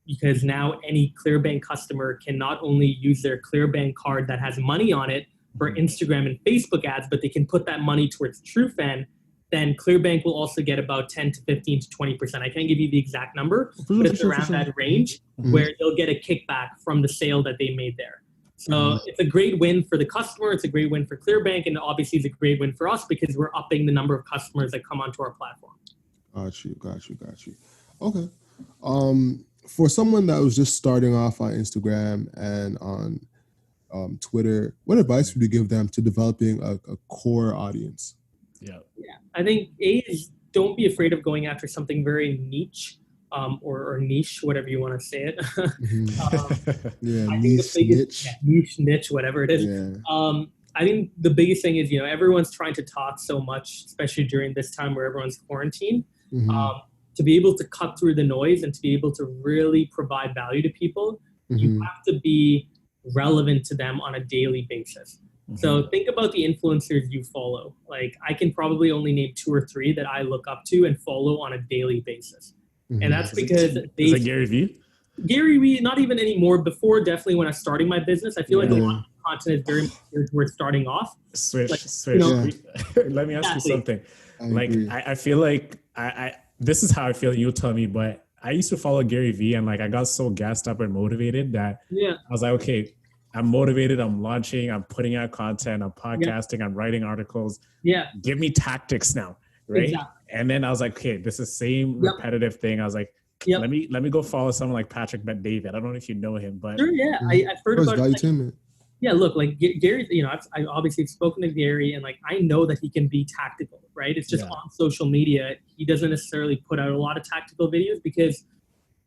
because now any Clearbank customer can not only use their Clearbank card that has money on it for Instagram and Facebook ads, but they can put that money towards Trufan, then Clearbank will also get about 10 to 15 to 20%. I can't give you the exact number, but it's around that range where they'll get a kickback from the sale that they made there. So it's a great win for the customer. It's a great win for Clearbank. And obviously it's a great win for us because we're upping the number of customers that come onto our platform. Got you. Okay. For someone that was just starting off on Instagram and on Twitter, what advice would you give them to developing a core audience? Yeah. I think don't be afraid of going after something very niche, or niche, whatever you want to say it. Niche, whatever it is. Yeah. I think the biggest thing is, everyone's trying to talk so much, especially during this time where everyone's quarantined. To be able to cut through the noise and to be able to really provide value to people, you have to be relevant to them on a daily basis. So think about the influencers you follow. Like, I can probably only name 2 or 3 that I look up to and follow on a daily basis. And that's because is it Gary Vee? Gary Vee, not even anymore. Before, definitely when I was starting my business, I feel like a lot of content is very geared towards starting off. Swish. Let me ask you something. I feel like this is how I feel. You'll tell me, but I used to follow Gary Vee and I got so gassed up and motivated that I was like, okay, I'm motivated. I'm launching. I'm putting out content. I'm podcasting. I'm writing articles. Yeah. Give me tactics now, right? Exactly. And then I was like, okay, this is the same repetitive thing. I was like, let me go follow someone like Patrick Bet-David. I don't know if you know him, but sure, yeah, I've heard about it. Yeah, look, Gary, I obviously have spoken to Gary, and I know that he can be tactical, right? It's just on social media, he doesn't necessarily put out a lot of tactical videos because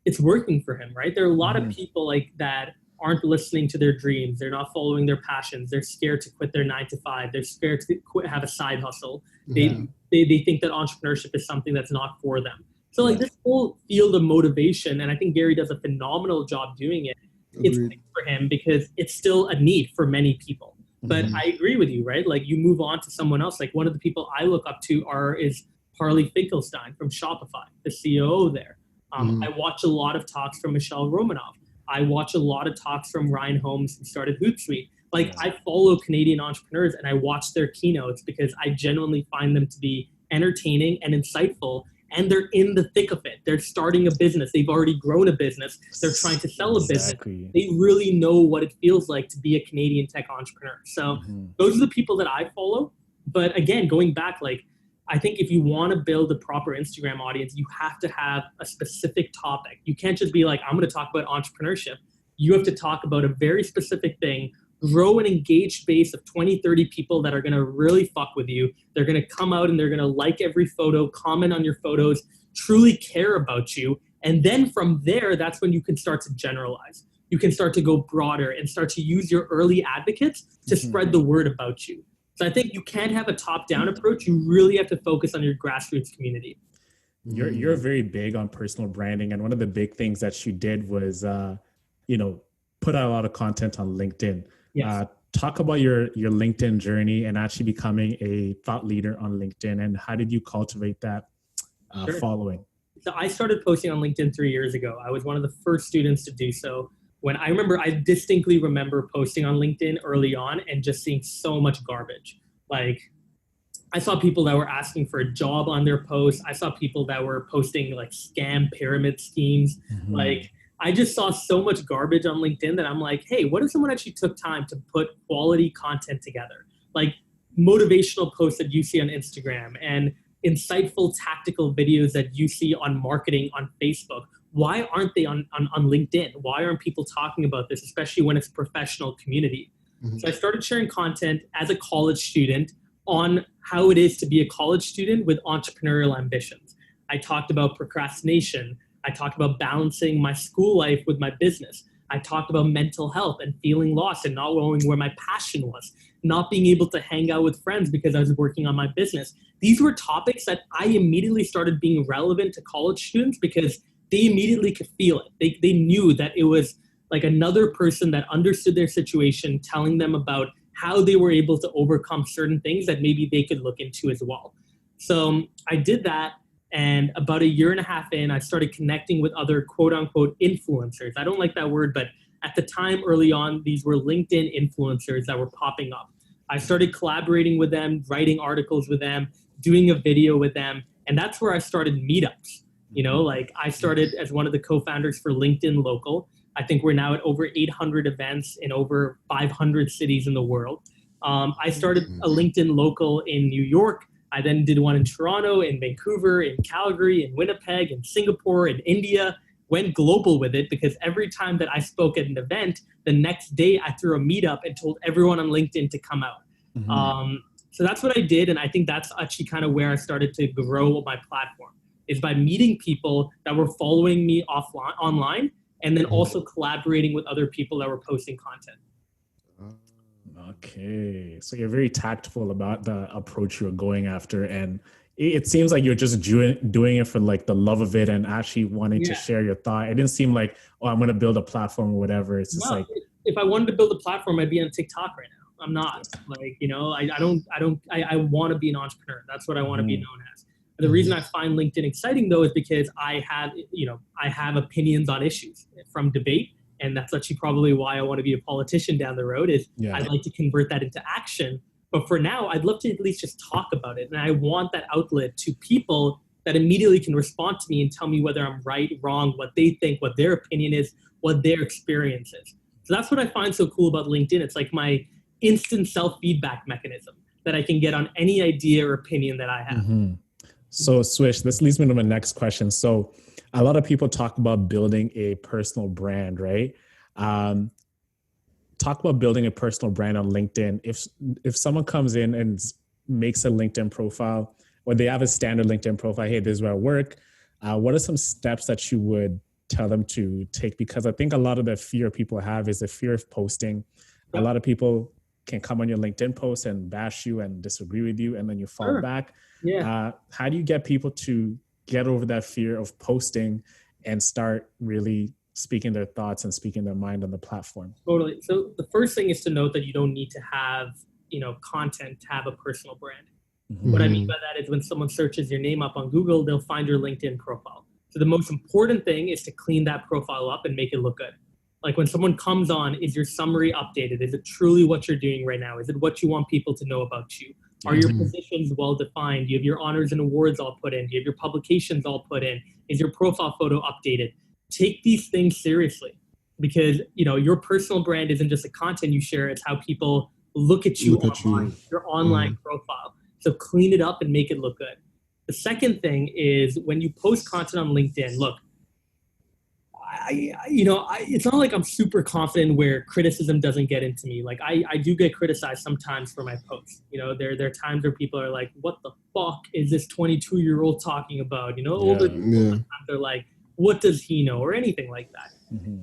it's working for him, right? There are a lot of people that aren't listening to their dreams. They're not following their passions. They're scared to quit their 9 to 5. They're scared to have a side hustle. They think that entrepreneurship is something that's not for them. So this whole field of motivation, and I think Gary does a phenomenal job doing it. It's great for him because it's still a need for many people. But I agree with you, right? You move on to someone else. One of the people I look up to is Harley Finkelstein from Shopify, the COO there. I watch a lot of talks from Michelle Romanov. I watch a lot of talks from Ryan Holmes, who started Hootsuite. I follow Canadian entrepreneurs and I watch their keynotes because I genuinely find them to be entertaining and insightful. And they're in the thick of it. They're starting a business. They've already grown a business. They're trying to sell a business. They really know what it feels like to be a Canadian tech entrepreneur. So those are the people that I follow. But again, going back, I think if you want to build a proper Instagram audience, you have to have a specific topic. You can't just be I'm going to talk about entrepreneurship. You have to talk about a very specific thing, grow an engaged base of 20, 30 people that are going to really fuck with you. They're going to come out and they're going to like every photo, comment on your photos, truly care about you. And then from there, that's when you can start to generalize. You can start to go broader and start to use your early advocates to spread the word about you. So I think you can't have a top-down approach. You really have to focus on your grassroots community. You're very big on personal branding. And one of the big things that you did was, put out a lot of content on LinkedIn. Yes. Talk about your LinkedIn journey and actually becoming a thought leader on LinkedIn, and how did you cultivate that following? So I started posting on LinkedIn 3 years ago. I was one of the first students to do so. I distinctly remember posting on LinkedIn early on and just seeing so much garbage. I saw people that were asking for a job on their posts. I saw people that were posting scam pyramid schemes. I just saw so much garbage on LinkedIn that I'm like, hey, what if someone actually took time to put quality content together? Motivational posts that you see on Instagram and insightful tactical videos that you see on marketing on Facebook. Why aren't they on LinkedIn? Why aren't people talking about this, especially when it's a professional community? So I started sharing content as a college student on how it is to be a college student with entrepreneurial ambitions. I talked about procrastination. I talked about balancing my school life with my business. I talked about mental health and feeling lost and not knowing where my passion was, not being able to hang out with friends because I was working on my business. These were topics that I immediately started being relevant to college students because they immediately could feel it. They knew that it was like another person that understood their situation, telling them about how they were able to overcome certain things that maybe they could look into as well. So I did that. And about a year and a half in, I started connecting with other quote unquote influencers. I don't like that word, but at the time early on, these were LinkedIn influencers that were popping up. I started collaborating with them, writing articles with them, doing a video with them. And that's where I started meetups. You know, like I started as one of the co-founders for LinkedIn Local. I think we're now at over 800 events in over 500 cities in the world. I started a LinkedIn Local in New York. I then did one in Toronto, in Vancouver, in Calgary, in Winnipeg, in Singapore, in India. Went global with it because every time that I spoke at an event, the next day I threw a meetup and told everyone on LinkedIn to come out. So that's what I did. And I think that's actually kind of where I started to grow my platform, is by meeting people that were following me online, and then also collaborating with other people that were posting content. Okay. So you're very tactful about the approach you're going after. And it seems like you're just doing it for like the love of it and actually wanting to share your thought. It didn't seem like, oh, I'm going to build a platform or whatever. It's just like, if I wanted to build a platform, I'd be on TikTok right now. I'm not. Like, you know, I want to be an entrepreneur. That's what I want to be known as. The reason I find LinkedIn exciting though is because I have opinions on issues from debate. And that's actually probably why I want to be a politician down the road is I'd like to convert that into action. But for now, I'd love to at least just talk about it. And I want that outlet to people that immediately can respond to me and tell me whether I'm right, wrong, what they think, what their opinion is, what their experience is. So that's what I find so cool about LinkedIn. It's like my instant self-feedback mechanism that I can get on any idea or opinion that I have. So Swish, this leads me to my next question. So a lot of people talk about building a personal brand, right? Talk about building a personal brand on LinkedIn. If someone comes in and makes a LinkedIn profile, or they have a standard LinkedIn profile, hey, this is where I work, what are some steps that you would tell them to take? Because I think a lot of the fear people have is the fear of posting. A lot of people can come on your LinkedIn post and bash you and disagree with you, and then you fall back. How do you get people to get over that fear of posting and start really speaking their thoughts and speaking their mind on the platform? Totally. So the first thing is to note that you don't need to have, content to have a personal brand. What I mean by that is when someone searches your name up on Google, they'll find your LinkedIn profile. So the most important thing is to clean that profile up and make it look good. Like when someone comes on, is your summary updated? Is it truly what you're doing right now? Is it what you want people to know about you? Are your positions well defined? Do you have your honors and awards all put in? Do you have your publications all put in? Is your profile photo updated? Take these things seriously because, your personal brand isn't just the content you share. It's how people look at you online, your online profile. So clean it up and make it look good. The second thing is when you post content on LinkedIn, look, it's not like I'm super confident where criticism doesn't get into me. Like I do get criticized sometimes for my posts. There are times where people are like, what the fuck is this 22-year-old talking about? Older people sometimes they're like, what does he know? Or anything like that.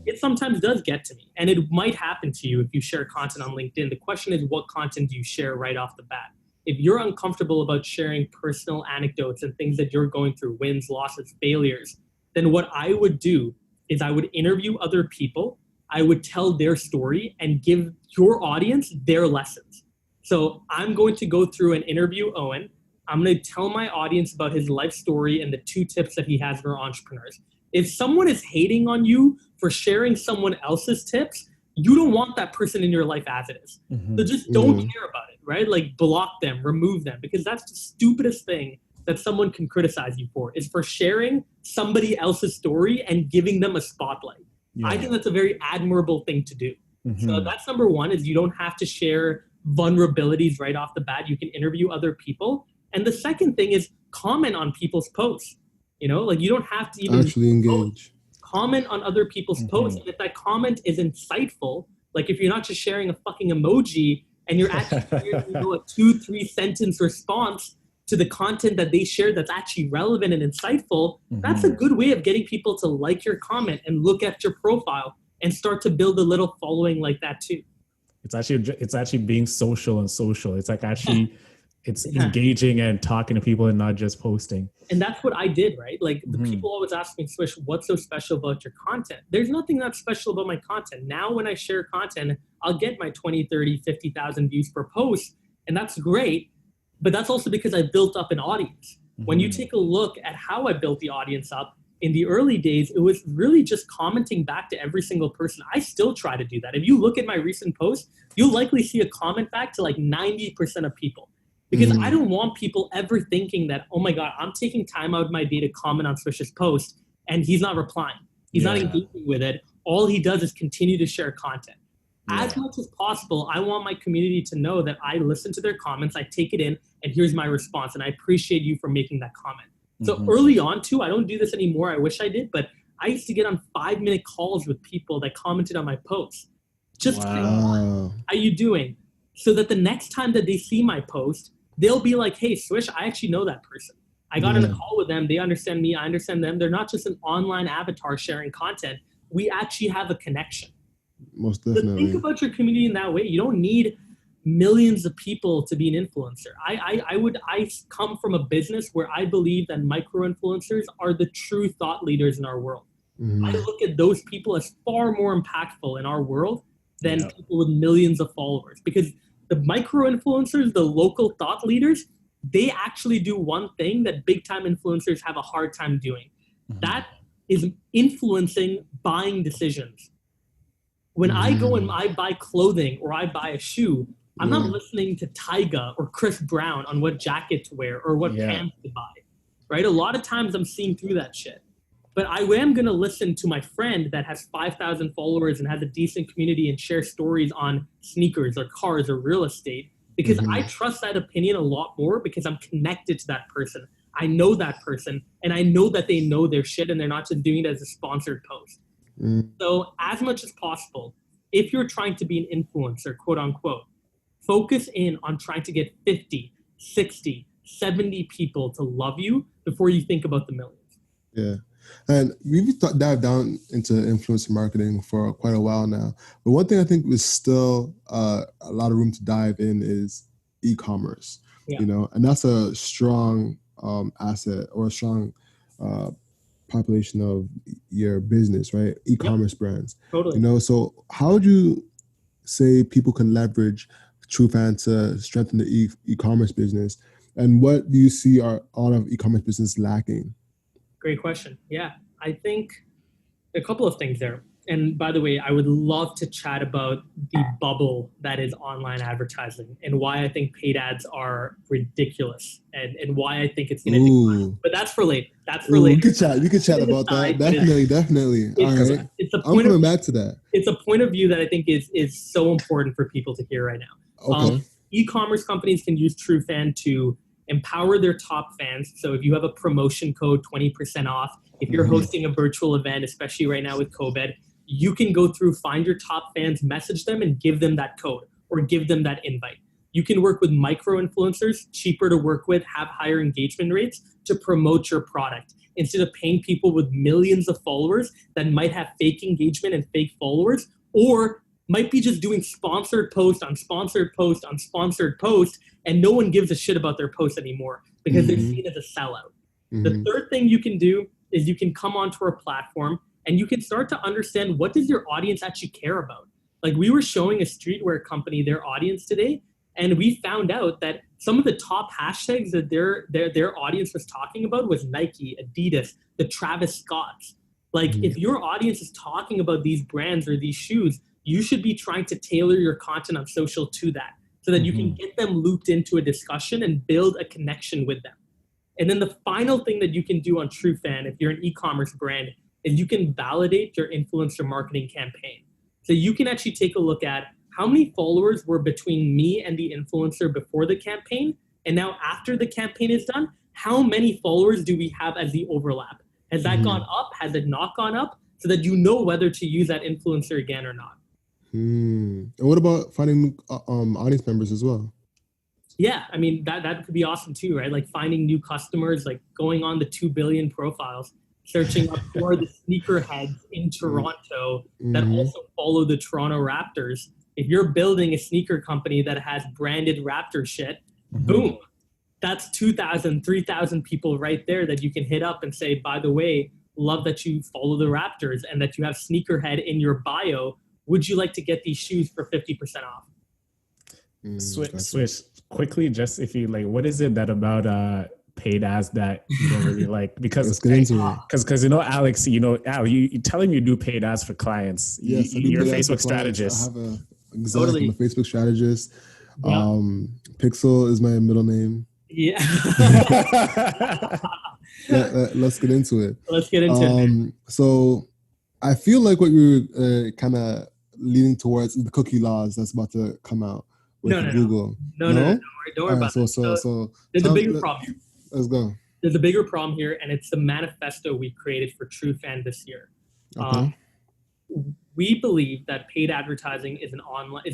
It sometimes does get to me. And it might happen to you if you share content on LinkedIn. The question is, what content do you share right off the bat? If you're uncomfortable about sharing personal anecdotes and things that you're going through, wins, losses, failures, then what I would do is I would interview other people, I would tell their story and give your audience their lessons. So I'm going to go through and interview Owen. I'm going to tell my audience about his life story and the 2 tips that he has for entrepreneurs. If someone is hating on you for sharing someone else's tips, you don't want that person in your life as it is. So just don't care about it, right? Like block them, remove them, because that's the stupidest thing that someone can criticize you for is for sharing somebody else's story and giving them a spotlight. I think that's a very admirable thing to do. So that's number one is you don't have to share vulnerabilities right off the bat. You can interview other people. And the second thing is comment on people's posts. You don't have to even actually engage. Comment on other people's posts. And if that comment is insightful, like if you're not just sharing a fucking emoji and you're actually sharing, a 2-3 sentence response to the content that they share that's actually relevant and insightful, that's a good way of getting people to like your comment and look at your profile and start to build a little following like that too. It's actually being social and social. It's like actually it's engaging and talking to people and not just posting. And that's what I did, right? Like the people always ask me, Swish, what's so special about your content? There's nothing that's special about my content. Now when I share content, I'll get my 20, 30, 50,000 views per post. And that's great. But that's also because I built up an audience. When you take a look at how I built the audience up, in the early days, it was really just commenting back to every single person. I still try to do that. If you look at my recent posts, you'll likely see a comment back to like 90% of people. Because I don't want people ever thinking that, oh my God, I'm taking time out of my day to comment on Swish's post and he's not replying. He's not engaging with it. All he does is continue to share content. As much as possible, I want my community to know that I listen to their comments, I take it in, and here's my response. And I appreciate you for making that comment. So early on too, I don't do this anymore. I wish I did, but I used to get on 5-minute calls with people that commented on my posts. Just how are you doing? So that the next time that they see my post, they'll be like, hey, Swish, I actually know that person. I got on a call with them. They understand me. I understand them. They're not just an online avatar sharing content. We actually have a connection. Most definitely. So think about your community in that way. You don't need millions of people to be an influencer. I come from a business where I believe that micro-influencers are the true thought leaders in our world. I look at those people as far more impactful in our world than people with millions of followers. Because the micro-influencers, the local thought leaders, they actually do one thing that big-time influencers have a hard time doing. That is influencing buying decisions. When I go and I buy clothing or I buy a shoe, I'm not listening to Tyga or Chris Brown on what jacket to wear or what pants to buy, right? A lot of times I'm seeing through that shit. But I am going to listen to my friend that has 5,000 followers and has a decent community and share stories on sneakers or cars or real estate because I trust that opinion a lot more because I'm connected to that person. I know that person and I know that they know their shit and they're not just doing it as a sponsored post. So as much as possible, if you're trying to be an influencer, quote unquote, focus in on trying to get 50, 60, 70 people to love you before you think about the millions. Yeah. And we've dived down into influencer marketing for quite a while now. But one thing I think is still a lot of room to dive in is e-commerce, and that's a strong asset or a strong population of your business, right? E-commerce brands. Totally. So how would you say people can leverage Trufan to strengthen the e-commerce business? And what do you see are a lot of e-commerce business lacking? Great question. Yeah, I think a couple of things there. And by the way, I would love to chat about the bubble that is online advertising and why I think paid ads are ridiculous and why I think it's going to decline. But that's for later. We could chat about that. Definitely. All right. I'm coming back to that. It's a point of view that I think is so important for people to hear right now. Okay. E-commerce companies can use Trufan to empower their top fans. So if you have a promotion code, 20% off, if you're hosting a virtual event, especially right now with COVID, you can go through, find your top fans, message them and give them that code or give them that invite. You can work with micro-influencers, cheaper to work with, have higher engagement rates to promote your product. Instead of paying people with millions of followers that might have fake engagement and fake followers, or might be just doing sponsored post on sponsored post on sponsored post, and no one gives a shit about their post anymore because they're seen as a sellout. The third thing you can do is you can come onto our platform and you can start to understand what does your audience actually care about. Like we were showing a streetwear company their audience today, and we found out that some of the top hashtags that their audience was talking about was Nike, Adidas, the Travis Scotts. Like if your audience is talking about these brands or these shoes, you should be trying to tailor your content on social to that so that you can get them looped into a discussion and build a connection with them. And then the final thing that you can do on Trufan, if you're an e-commerce brand, is you can validate your influencer marketing campaign. So you can actually take a look at how many followers were between me and the influencer before the campaign, and now after the campaign is done, how many followers do we have as the overlap? Has that gone up? Has it not gone up? So that you know whether to use that influencer again or not. And what about finding audience members as well? Yeah, I mean, that could be awesome too, right? Like finding new customers, like going on the 2 billion profiles, searching up who are the sneakerheads in Toronto that also follow the Toronto Raptors. If you're building a sneaker company that has branded Raptor shit, boom, that's 2,000, 3,000 people right there that you can hit up and say, by the way, love that you follow the Raptors and that you have sneakerhead in your bio. Would you like to get these shoes for 50% off? Swish, quickly, just if you like, what is it that about paid ads that you don't really like? Because Alex, Al, you tell him you do paid ads for clients. Yes, you're a Facebook strategist. I have I'm a Facebook strategist. Pixel is my middle name. Yeah. Let's get into it. it. So I feel like what you're kind of leaning towards is the cookie laws that's about to come out with Google. No, don't worry about it. So there's a bigger problem. Let's go. There's a bigger problem here, and it's the manifesto we created for Trufan this year. Okay. We believe that paid advertising is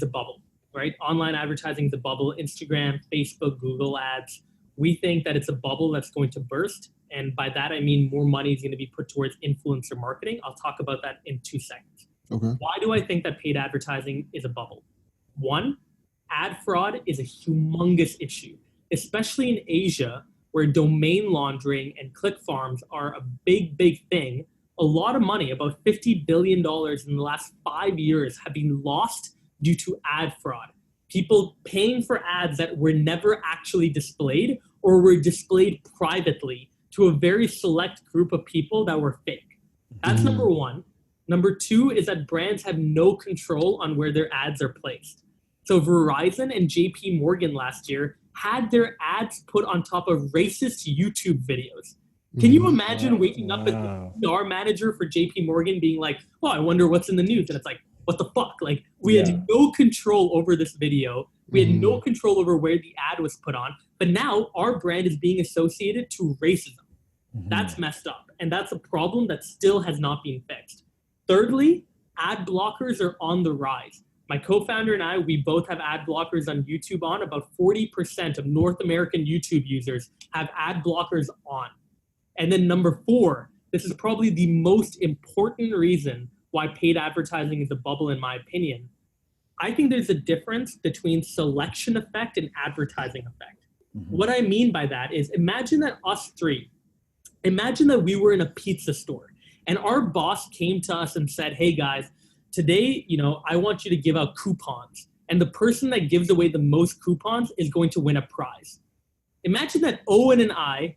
a bubble, right? Online advertising is a bubble. Instagram, Facebook, Google ads. We think that it's a bubble that's going to burst. And by that, I mean more money is going to be put towards influencer marketing. I'll talk about that in 2 seconds. Okay. Why do I think that paid advertising is a bubble? One, ad fraud is a humongous issue, especially in Asia, where domain laundering and click farms are a big, big thing. A lot of money, about $50 billion in the last 5 years, have been lost due to ad fraud. People paying for ads that were never actually displayed or were displayed privately to a very select group of people that were fake. That's number one. Number two is that brands have no control on where their ads are placed. So Verizon and JP Morgan last year had their ads put on top of racist YouTube videos. Can you imagine waking up as the PR manager for JP Morgan being like, oh, I wonder what's in the news? And it's like, what the fuck? Like, we had no control over this video. We had no control over where the ad was put on. But now our brand is being associated to racism. That's messed up. And that's a problem that still has not been fixed. Thirdly, ad blockers are on the rise. My co-founder and I, we both have ad blockers on YouTube on. About 40% of North American YouTube users have ad blockers on. And then number four, this is probably the most important reason why paid advertising is a bubble, in my opinion. I think there's a difference between selection effect and advertising effect. What I mean by that is imagine that we were in a pizza store and our boss came to us and said, hey guys, today, I want you to give out coupons. And the person that gives away the most coupons is going to win a prize. Imagine that Owen and I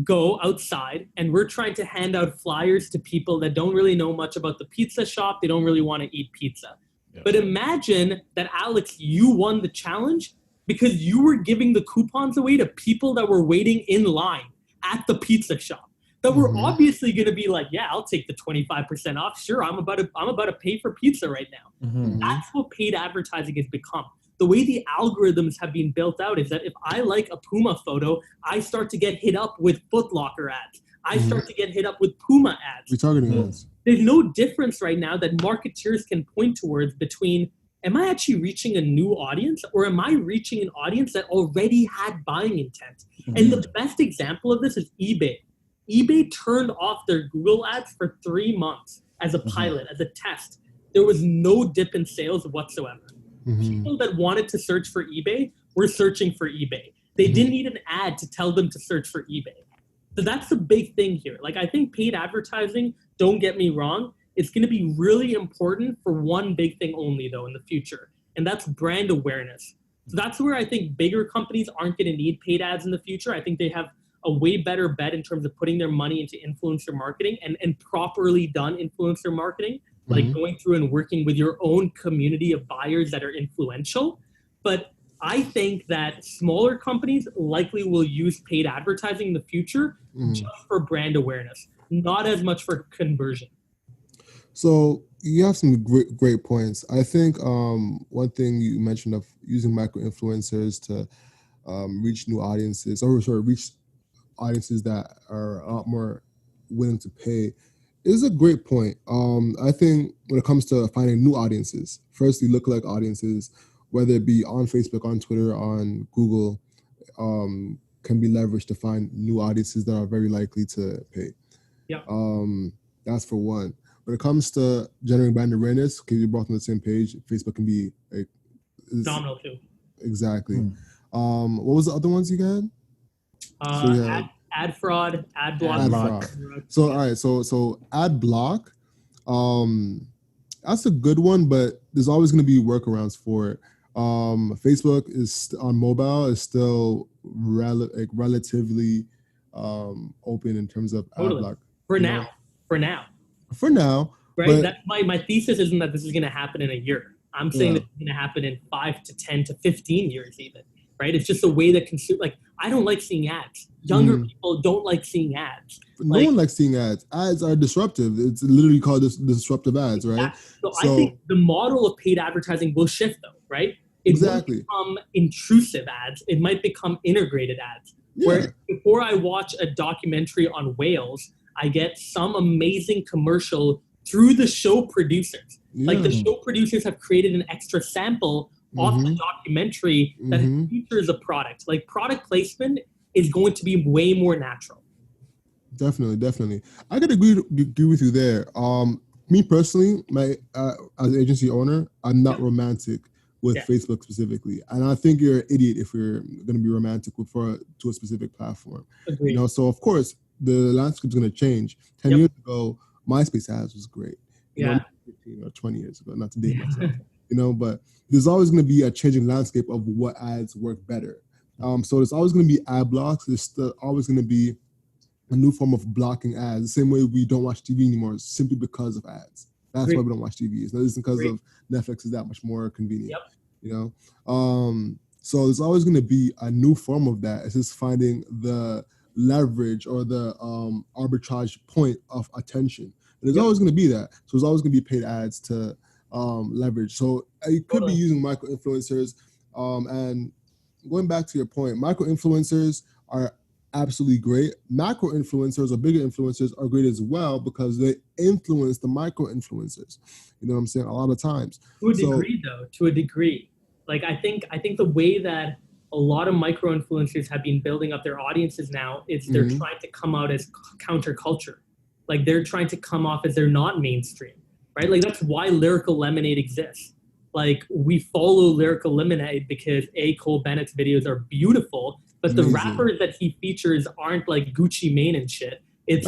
go outside and we're trying to hand out flyers to people that don't really know much about the pizza shop. They don't really want to eat pizza. But imagine that, Alex, you won the challenge because you were giving the coupons away to people that were waiting in line at the pizza shop. That were obviously going to be like, yeah, I'll take the 25% off. Sure, I'm about to pay for pizza right now. That's what paid advertising has become. The way the algorithms have been built out is that if I like a Puma photo, I start to get hit up with Foot Locker ads. I start to get hit up with Puma ads. Retargeting ads. There's no difference right now that marketeers can point towards between, am I actually reaching a new audience or am I reaching an audience that already had buying intent? And the best example of this is eBay. eBay turned off their Google ads for 3 months as a pilot, as a test. There was no dip in sales whatsoever. People that wanted to search for eBay were searching for eBay. They didn't need an ad to tell them to search for eBay. So that's the big thing here. Like, I think paid advertising, don't get me wrong, it's going to be really important for one big thing only, though, in the future, and that's brand awareness. So that's where I think bigger companies aren't going to need paid ads in the future. I think they have a way better bet in terms of putting their money into influencer marketing and properly done influencer marketing, like going through and working with your own community of buyers that are influential. But I think that smaller companies likely will use paid advertising in the future just for brand awareness, not as much for conversion. So you have some great points. I think one thing you mentioned of using micro-influencers to reach new audiences, reach audiences that are a lot more willing to pay, It's a great point. I think when it comes to finding new audiences, firstly, lookalike audiences, whether it be on Facebook, on Twitter, on Google, can be leveraged to find new audiences that are very likely to pay. Yeah. That's for one. When it comes to generating brand awareness, because you're both on the same page, Facebook can be like phenomenal too. Exactly. What was the other ones you had? Ad fraud, ad block. Ad block. So all right, so ad block, that's a good one, but there's always going to be workarounds for it. Facebook is on mobile is still relatively open in terms of ad block. For now. Right. That's my thesis isn't that this is going to happen in a year. I'm saying that it's going to happen in 5 to 10 to 15 years even. Right? It's just the way that I don't like seeing ads. Younger people don't like seeing ads. No one likes seeing ads. Ads are disruptive. It's literally called disruptive ads, right? So I think the model of paid advertising will shift though, right? It won't become intrusive ads. It might become integrated ads. Yeah. Where before I watch a documentary on whales, I get some amazing commercial through the show producers. Yeah. Like the show producers have created an extra sample off the documentary that features a product. Like product placement is going to be way more natural. Definitely. I could agree with you there. Me personally, my as an agency owner, I'm not romantic with Facebook specifically, and I think you're an idiot if you're going to be romantic to a specific platform. Agreed. So of course the landscape's going to change. 10 years ago, MySpace ads was great. 15 or 20 years ago, not to date myself. But there's always going to be a changing landscape of what ads work better. So there's always going to be ad blocks. There's still always going to be a new form of blocking ads. The same way we don't watch TV anymore, simply because of ads. That's why we don't watch TV. It's not just because of Netflix is that much more convenient. So there's always going to be a new form of that. It's just finding the leverage or the arbitrage point of attention. And there's always going to be that. So there's always going to be paid ads to leverage. So you could be using micro influencers. And going back to your point, micro influencers are absolutely great. Macro influencers or bigger influencers are great as well because they influence the micro influencers. You know what I'm saying? A lot of times. To a degree. Like I think the way that a lot of micro influencers have been building up their audiences now is they're trying to come out as counterculture. Like they're trying to come off as they're not mainstream. Right? Like that's why Lyrical Lemonade exists. Like we follow Lyrical Lemonade because Cole Bennett's videos are beautiful, but the rappers that he features aren't like Gucci Mane and shit. It's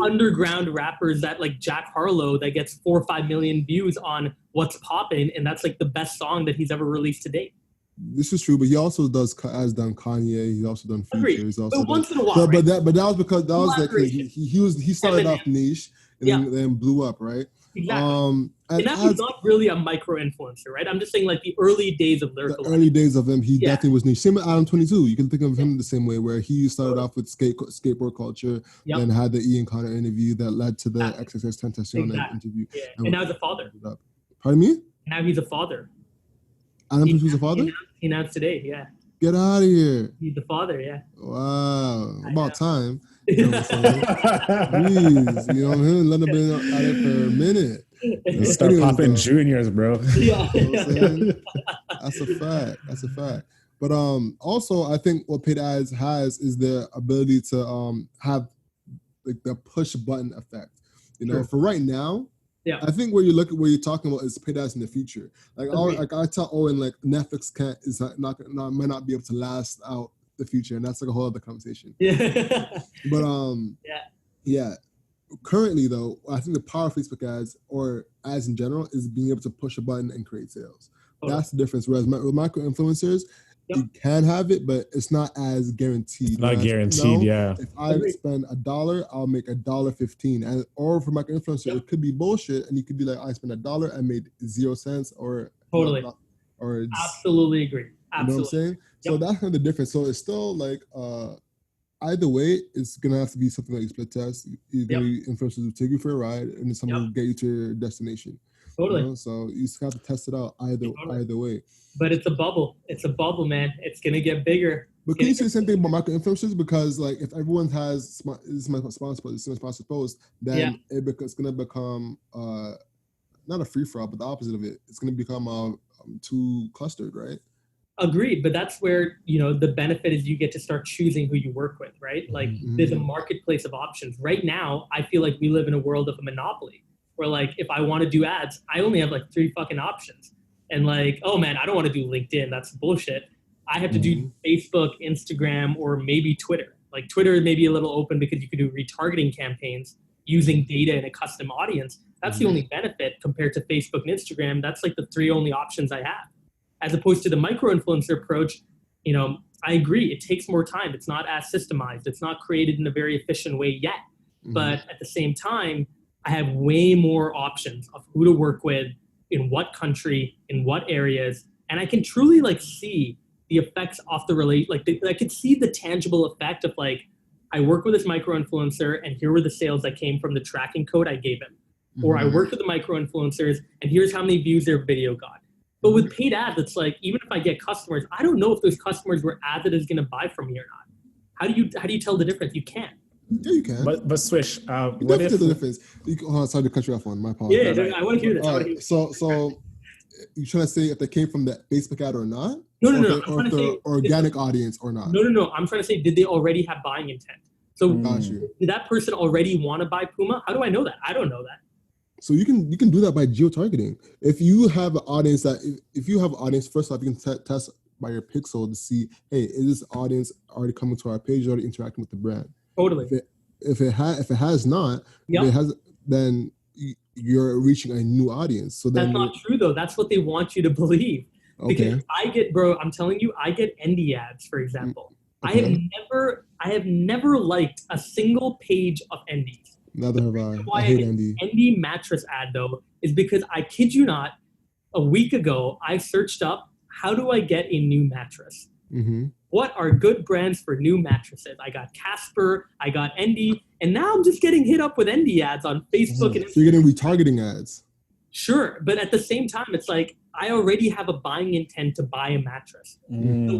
underground rappers that like Jack Harlow that gets 4 or 5 million views on What's Poppin', and that's like the best song that he's ever released to date. This is true, but he also has done Kanye. He's also done features. But once in a while, but that was because he started off niche and then blew up, right? Exactly. And now he's not really a micro influencer, right? I'm just saying like the early days of Lyrical. The early days of him, he definitely was niche. Same with Adam 22. You can think of him the same way, where he started off with skateboard culture, then had the Ian Connor interview that led to the XXXTentacion interview. Yeah. And now he's a father. Pardon me? Now he's a father. Adam 22's a father? He announced today, Get out of here. He's the father, Wow. About time. You know what I'm saying? Jeez, you know what I mean? Let him be at it for a minute. Start popping juniors, bro. Yeah. You know what I'm saying? That's a fact. But also, I think what paid ads has is the ability to have like the push button effect. For right now, I think what you're talking about is paid ads in the future. Like I tell Owen, like Netflix might not be able to last out the future, and that's like a whole other conversation. But currently though, I think the power of Facebook ads or ads in general is being able to push a button and create sales. That's the difference. Whereas with micro influencers, you can have it, but it's not as guaranteed. It's not guaranteed, If I spend $1, I'll make $1.15. Or for micro influencer, it could be bullshit, and you could be like, I spent $1 and made 0 cents, or absolutely agree. Absolutely. You know what I'm saying? So that's kind of the difference. So it's still like either way, it's gonna have to be something like a split test. Either influencers will take you for a ride, and someone will get you to your destination. Totally. So you just have to test it out either way. But it's a bubble. It's a bubble, man. It's gonna get bigger. But can you say the same thing about micro influencers? Because like if everyone has this is my sponsor, this is my sponsor post, then it's going to become not a free for all, but the opposite of it. It's going to become too clustered, right? Agreed, but that's where, the benefit is you get to start choosing who you work with, right? Like there's a marketplace of options. Right now, I feel like we live in a world of a monopoly where like if I want to do ads, I only have like 3 fucking options. And like, oh man, I don't want to do LinkedIn. That's bullshit. I have to do Facebook, Instagram, or maybe Twitter. Like Twitter may be a little open because you can do retargeting campaigns using data in a custom audience. That's the only benefit compared to Facebook and Instagram. That's like the 3 only options I have. As opposed to the micro-influencer approach, I agree. It takes more time. It's not as systemized. It's not created in a very efficient way yet. But at the same time, I have way more options of who to work with, in what country, in what areas. And I can truly like see the effects off the I could see the tangible effect of like, I work with this micro-influencer and here were the sales that came from the tracking code I gave him. Or I worked with the micro-influencers and here's how many views their video got. But with paid ads, it's like, even if I get customers, I don't know if those customers were ads that is going to buy from me or not. How do you tell the difference? You can't. Yeah, you can. But Swish, what if the difference? Sorry to cut you off on my part. Yeah, I want to hear this. Right, so you're trying to say if they came from the Facebook ad or not? No. Or if the organic audience or not? No. I'm trying to say, did they already have buying intent? So did that person already want to buy Puma? How do I know that? I don't know that. So you can do that by geo-targeting. If you have an audience first off, you can test by your pixel to see, hey, is this audience already coming to our page, already interacting with the brand? Totally. If it has not, then you're reaching a new audience. So that's not true though. That's what they want you to believe. Because I'm telling you, I get ND ads, for example. Okay. I have never liked a single page of NDs. Neither have I. Why I hate ND. ND mattress ad though is because I kid you not, a week ago I searched up how do I get a new mattress. What are good brands for new mattresses? I got Casper, I got ND, and now I'm just getting hit up with ND ads on Facebook and Instagram. So you're getting retargeting ads. Sure, but at the same time, it's like I already have a buying intent to buy a mattress. So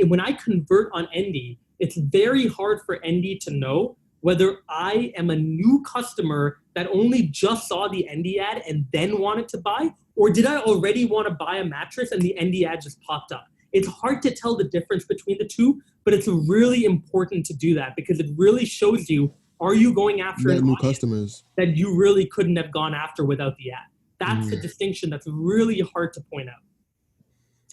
when I convert on ND, it's very hard for ND to know whether I am a new customer that only just saw the ND ad and then wanted to buy, or did I already want to buy a mattress and the ND ad just popped up? It's hard to tell the difference between the two, but it's really important to do that because it really shows you, are you going after new customers that you really couldn't have gone after without the ad? That's the distinction that's really hard to point out.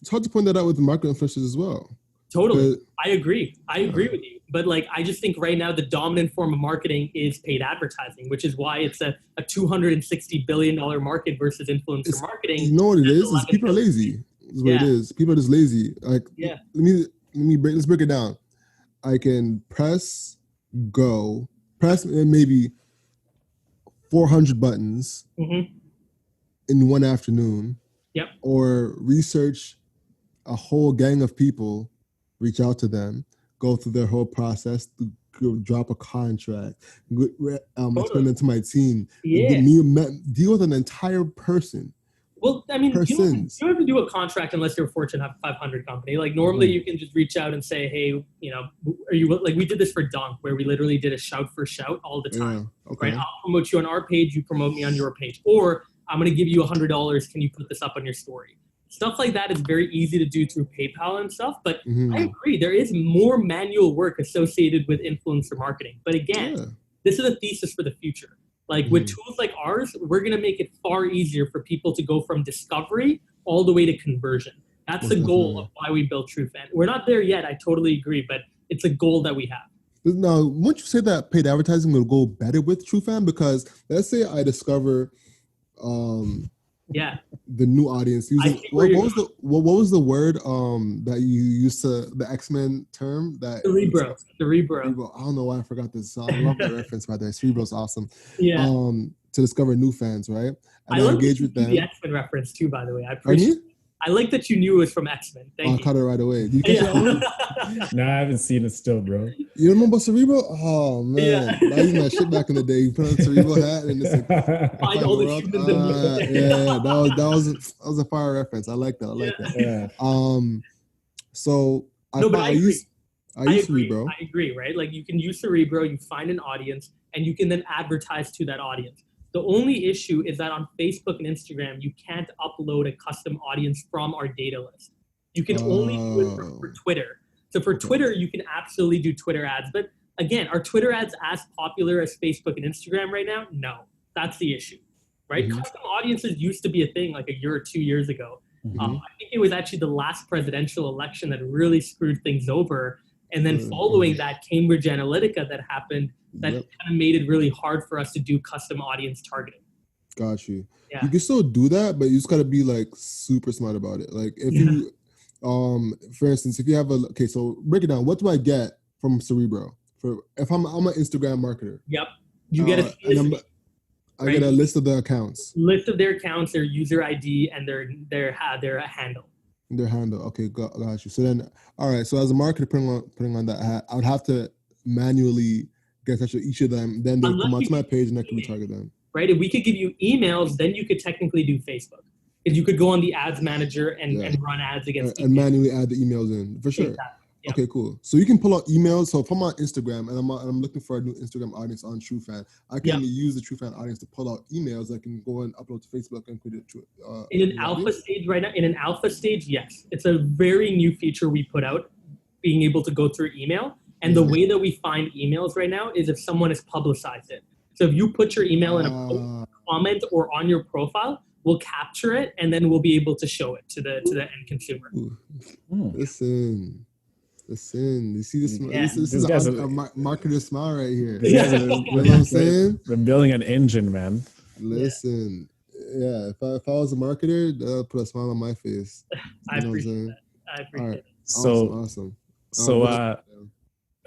It's hard to point that out with the micro influencers as well. Totally. I agree with you. But like, I just think right now the dominant form of marketing is paid advertising, which is why it's a $260 billion market versus influencer marketing. You know what it is? People are lazy. Is what it is. People are just lazy. Like, let's break it down. I can press maybe 400 buttons in one afternoon. Yep. Or research a whole gang of people, reach out to them, go through their whole process, drop a contract, explain it to my team, deal with an entire person. Well, I mean, you don't have to do a contract unless you're a Fortune 500 company. Like normally you can just reach out and say, hey, are you like, we did this for Dunk where we literally did a shout for shout all the time, right? I'll promote you on our page, you promote me on your page, or I'm going to give you $100. Can you put this up on your story? Stuff like that is very easy to do through PayPal and stuff. But I agree, there is more manual work associated with influencer marketing. But again, this is a thesis for the future. Like with tools like ours, we're going to make it far easier for people to go from discovery all the way to conversion. That's the goal of why we built Trufan. We're not there yet. I totally agree, but it's a goal that we have. Now, wouldn't you say that paid advertising will go better with Trufan? Because let's say I discover the new audience using what was the word that you used to the X-Men term that Cerebro. I don't know why I forgot this. I love that reference by the way. Cerebro's awesome. Yeah. To discover new fans, right? And I like engage with them. The X-Men reference too, by the way. I appreciate it. I like that you knew it was from X-Men. Thank you. I caught it right away. Did you catch that? No, I haven't seen it still, bro. You remember Cerebro? Oh man, I used that shit back in the day. You put on a Cerebro hat and it's like find all the humans in the world. that was a fire reference. I like that. Yeah. So I agree. I use Cerebro. I agree, right? Like you can use Cerebro, you find an audience, and you can then advertise to that audience. The only issue is that on Facebook and Instagram, you can't upload a custom audience from our data list. You can only do it for Twitter. So for Twitter, you can absolutely do Twitter ads. But again, are Twitter ads as popular as Facebook and Instagram right now? No, that's the issue, right? Custom audiences used to be a thing like a year or 2 years ago. I think it was actually the last presidential election that really screwed things over. And then following that, Cambridge Analytica that happened, that kind of made it really hard for us to do custom audience targeting. Got you. Yeah. You can still do that, but you just gotta be like super smart about it. Like if you, for instance, if you have so break it down. What do I get from Cerebro? If I'm an Instagram marketer. Yep. You get I get a list of the accounts. List of their accounts, their user ID, and their handle. Their handle. Okay, got you. So then, all right. So as a marketer putting on that hat, I would have to manually get in touch with each of them. Then they come onto my page and I can retarget them. Right. If we could give you emails, then you could technically do Facebook. If you could go on the ads manager and run ads against and manually add the emails in for sure. Exactly. Yep. Okay, cool. So you can pull out emails. So if I'm on Instagram and I'm looking for a new Instagram audience on Trufan, I can use the Trufan audience to pull out emails. I can go and upload to Facebook and put it to in an alpha stage right now. In an alpha stage, yes, it's a very new feature we put out, being able to go through email. And the way that we find emails right now is if someone has publicized it. So if you put your email in a comment or on your profile, we'll capture it and then we'll be able to show it to the end consumer. Listen, you see this? This is a marketer smile right here. You know what I'm saying? We're building an engine, man. Listen, if I was a marketer, that would put a smile on my face. I appreciate that. All right. Awesome. So I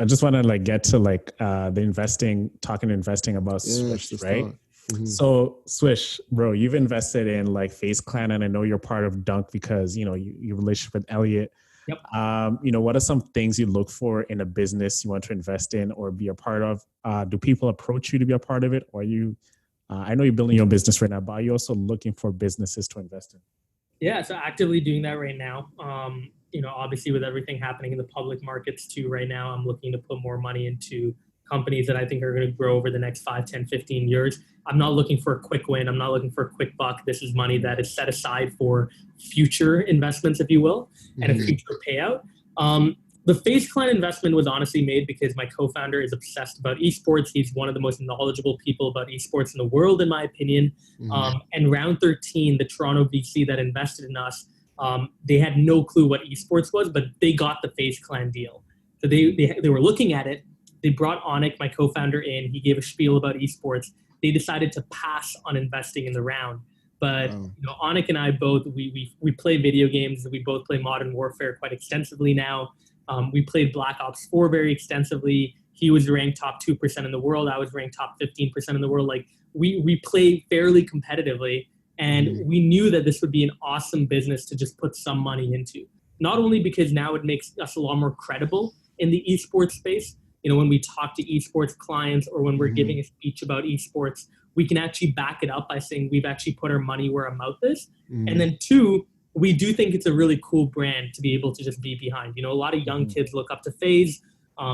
just want to get to the talking investing about Swish, right? So Swish, bro, you've invested in FaZe Clan, and I know you're part of Dunk because your relationship with Elliot. Yep. What are some things you look for in a business you want to invest in or be a part of? Do people approach you to be a part of it? Or are you, I know you're building your business right now, but are you also looking for businesses to invest in? Yeah, so actively doing that right now. Obviously with everything happening in the public markets too right now, I'm looking to put more money into companies that I think are going to grow over the next 5, 10, 15 years. I'm not looking for a quick win. I'm not looking for a quick buck. This is money that is set aside for future investments, if you will, and a future payout. The FaZe Clan investment was honestly made because my co-founder is obsessed about eSports. He's one of the most knowledgeable people about eSports in the world, in my opinion. And round 13, the Toronto VC that invested in us, they had no clue what eSports was, but they got the FaZe Clan deal. So they were looking at it. They brought Onik, my co-founder, in. He gave a spiel about eSports. They decided to pass on investing in the round. But Onik and I both, we play video games. We both play Modern Warfare quite extensively now. We played Black Ops 4 very extensively. He was ranked top 2% in the world. I was ranked top 15% in the world. We play fairly competitively. And we knew that this would be an awesome business to just put some money into. Not only because now it makes us a lot more credible in the esports space. When we talk to esports clients or when we're giving a speech about esports, we can actually back it up by saying we've actually put our money where our mouth is. And then 2, we do think it's a really cool brand to be able to just be behind. A lot of young kids look up to FaZe.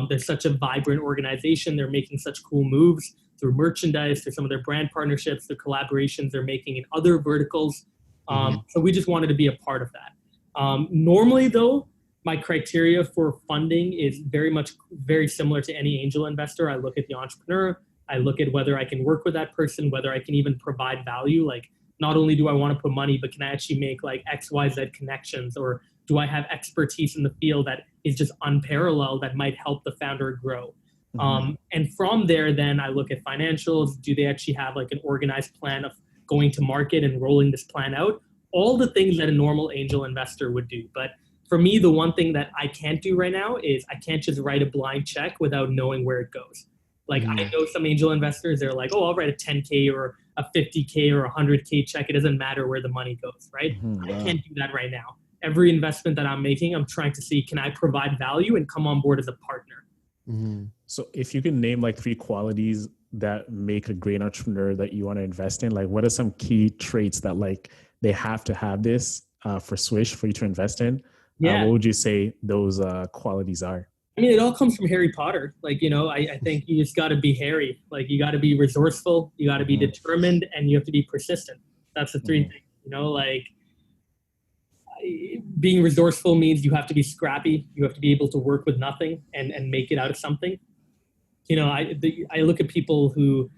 They're such a vibrant organization. They're making such cool moves through merchandise, through some of their brand partnerships, their collaborations they're making in other verticals. So we just wanted to be a part of that. Normally, though, my criteria for funding is very similar to any angel investor. I look at the entrepreneur. I look at whether I can work with that person, whether I can even provide value. Not only do I want to put money, but can I actually make X, Y, Z connections? Or do I have expertise in the field that is just unparalleled that might help the founder grow? And from there, then I look at financials. Do they actually have an organized plan of going to market and rolling this plan out? All the things that a normal angel investor would do. But for me, the one thing that I can't do right now is I can't just write a blind check without knowing where it goes. I know some angel investors, they're like, oh, I'll write a 10K or a 50K or a 100K check. It doesn't matter where the money goes, right? I can't do that right now. Every investment that I'm making, I'm trying to see, can I provide value and come on board as a partner? So if you can name 3 qualities that make a great entrepreneur that you want to invest in, what are some key traits that they have to have this for Swish for you to invest in? What would you say those qualities are? I mean, it all comes from Harry Potter. Like, I think you just got to be Harry. Like, you got to be resourceful, you got to be determined, and you have to be persistent. That's the three things, like being resourceful means you have to be scrappy. You have to be able to work with nothing and make it out of something. I look at people who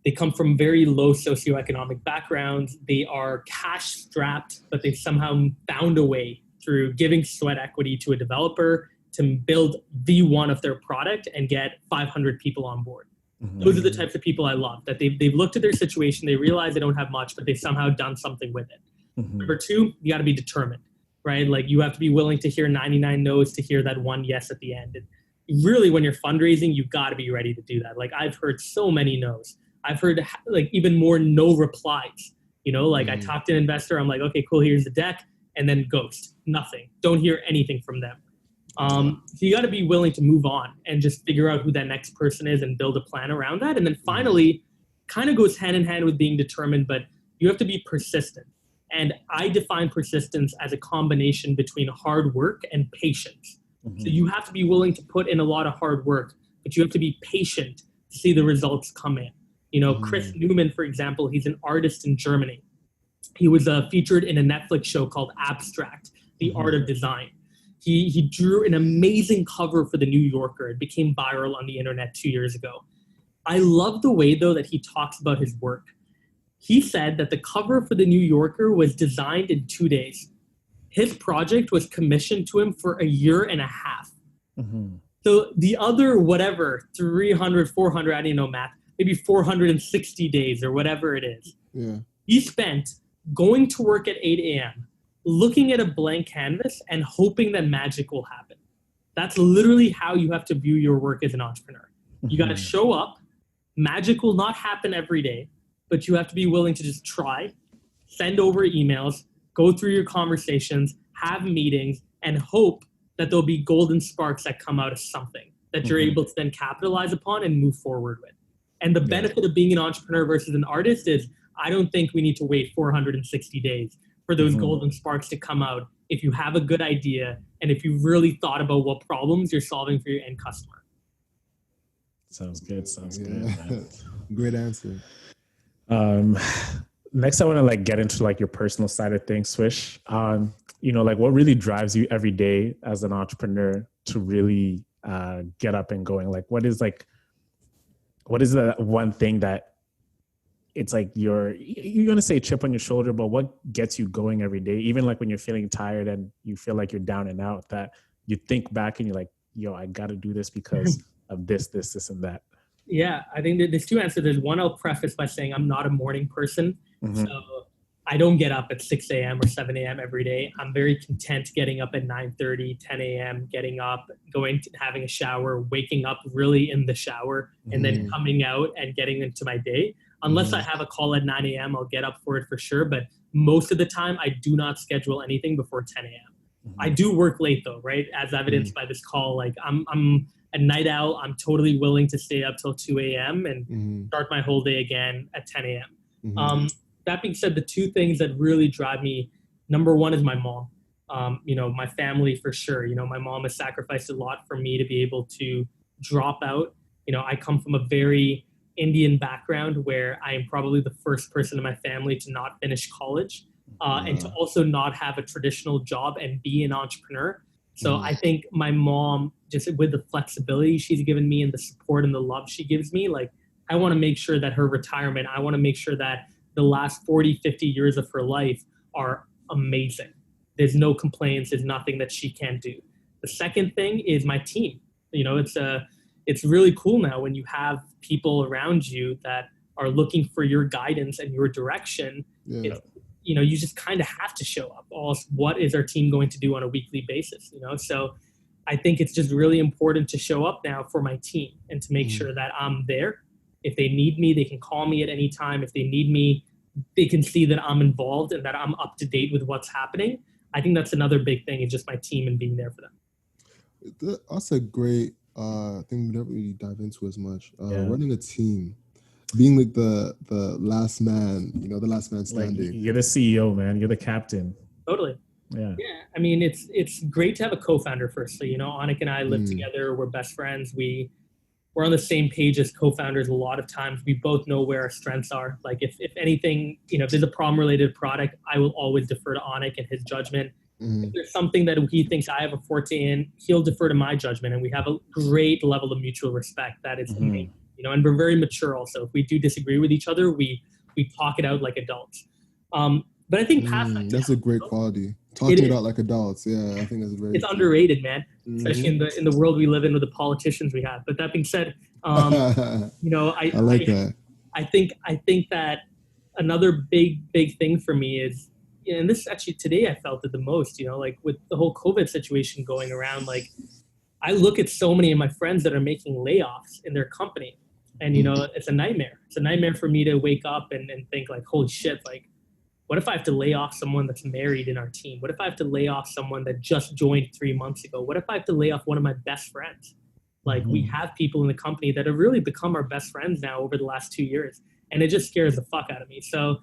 they come from very low socioeconomic backgrounds. They are cash strapped, but they've somehow found a way through giving sweat equity to a developer to build V1 of their product and get 500 people on board. Those are the types of people I love, that they've looked at their situation, they realize they don't have much, but they've somehow done something with it. Number two, you got to be determined, right? Like, you have to be willing to hear 99 no's to hear that one yes at the end. And really, when you're fundraising, you've got to be ready to do that. Like, I've heard so many no's. I've heard like even more no replies. I talked to an investor, I'm like, okay, cool, here's the deck, and then ghost, nothing. Don't hear anything from them. So you got to be willing to move on and just figure out who that next person is and build a plan around that. And then finally, kind of goes hand in hand with being determined, but you have to be persistent. And I define persistence as a combination between hard work and patience. So you have to be willing to put in a lot of hard work, but you have to be patient to see the results come in. Chris Newman, for example, he's an artist in Germany. He was featured in a Netflix show called Abstract, The Art of Design. He drew an amazing cover for the New Yorker. It became viral on the internet 2 years ago. I love the way, though, that he talks about his work. He said that the cover for the New Yorker was designed in 2 days. His project was commissioned to him for a year and a half. So the other, 300, 400, I didn't know math, maybe 460 days or whatever it is. Yeah. He spent going to work at 8 a.m., looking at a blank canvas and hoping that magic will happen. That's literally how you have to view your work as an entrepreneur. You got to show up. Magic will not happen every day, but you have to be willing to just try, send over emails, go through your conversations, have meetings, and hope that there'll be golden sparks that come out of something that you're able to then capitalize upon and move forward with. And the benefit of being an entrepreneur versus an artist is I don't think we need to wait 460 days for those golden sparks to come out if you have a good idea and if you really thought about what problems you're solving for your end customer. Sounds good. Man. Great answer. Next, I want to get into your personal side of things, Swish. What really drives you every day as an entrepreneur to really get up and going? What is the one thing that it's you're going to say chip on your shoulder, but what gets you going every day? Even when you're feeling tired and you feel like you're down and out, that you think back and you're like, yo, I got to do this because of this, and that. Yeah, I think that there's two answers. There's one, I'll preface by saying I'm not a morning person. So I don't get up at 6 a.m. or 7 a.m. every day. I'm very content getting up at 9:30, 10 a.m., getting up, having a shower, waking up really in the shower, and then coming out and getting into my day. Unless I have a call at 9 a.m., I'll get up for it for sure. But most of the time, I do not schedule anything before 10 a.m. I do work late though, right? As evidenced by this call. I'm a night owl. I'm totally willing to stay up till 2 a.m. and start my whole day again at 10 a.m. That being said, the two things that really drive me, number one is my mom. My family for sure. My mom has sacrificed a lot for me to be able to drop out. I come from a very Indian background where I am probably the first person in my family to not finish college and to also not have a traditional job and be an entrepreneur. So I think my mom, just with the flexibility she's given me and the support and the love she gives me, I want to make sure that her retirement, I want to make sure that the last 40, 50 years of her life are amazing. There's no complaints. There's nothing that she can't do. The second thing is my team. It's really cool now when you have people around you that are looking for your guidance and your direction. You just kind of have to show up. Also, what is our team going to do on a weekly basis? So I think it's just really important to show up now for my team and to make sure that I'm there. If they need me, they can call me at any time. If they need me, they can see that I'm involved and that I'm up to date with what's happening. I think that's another big thing, is just my team and being there for them. That's a great thing we don't really dive into as much. Running a team, being the last man, the last man standing. You're the CEO, man. You're the captain. Totally. Yeah. Yeah, I mean, it's great to have a co-founder. Firstly, Anik and I live together. We're best friends. We're on the same page as co-founders a lot of times. We both know where our strengths are. Like if anything, if there's a problem related product, I will always defer to Anik and his judgment. If there's something that he thinks I have a forte in, he'll defer to my judgment. And we have a great level of mutual respect that is amazing. And we're very mature also. If we do disagree with each other, we talk it out like adults. But I think that's a great quality. Talking it out like adults. Yeah, I think that's very. It's underrated, man. Especially in the world we live in with the politicians we have. But that being said, I like that. I think that another big thing for me is, and this actually today I felt it the most. Like with the whole COVID situation going around, like I look at so many of my friends that are making layoffs in their company, and it's a nightmare. It's a nightmare for me to wake up and think like, holy shit, like. What if I have to lay off someone that's married in our team? What if I have to lay off someone that just joined 3 months ago? What if I have to lay off one of my best friends? Like we have people in the company that have really become our best friends now over the last 2 years. And it just scares the fuck out of me. So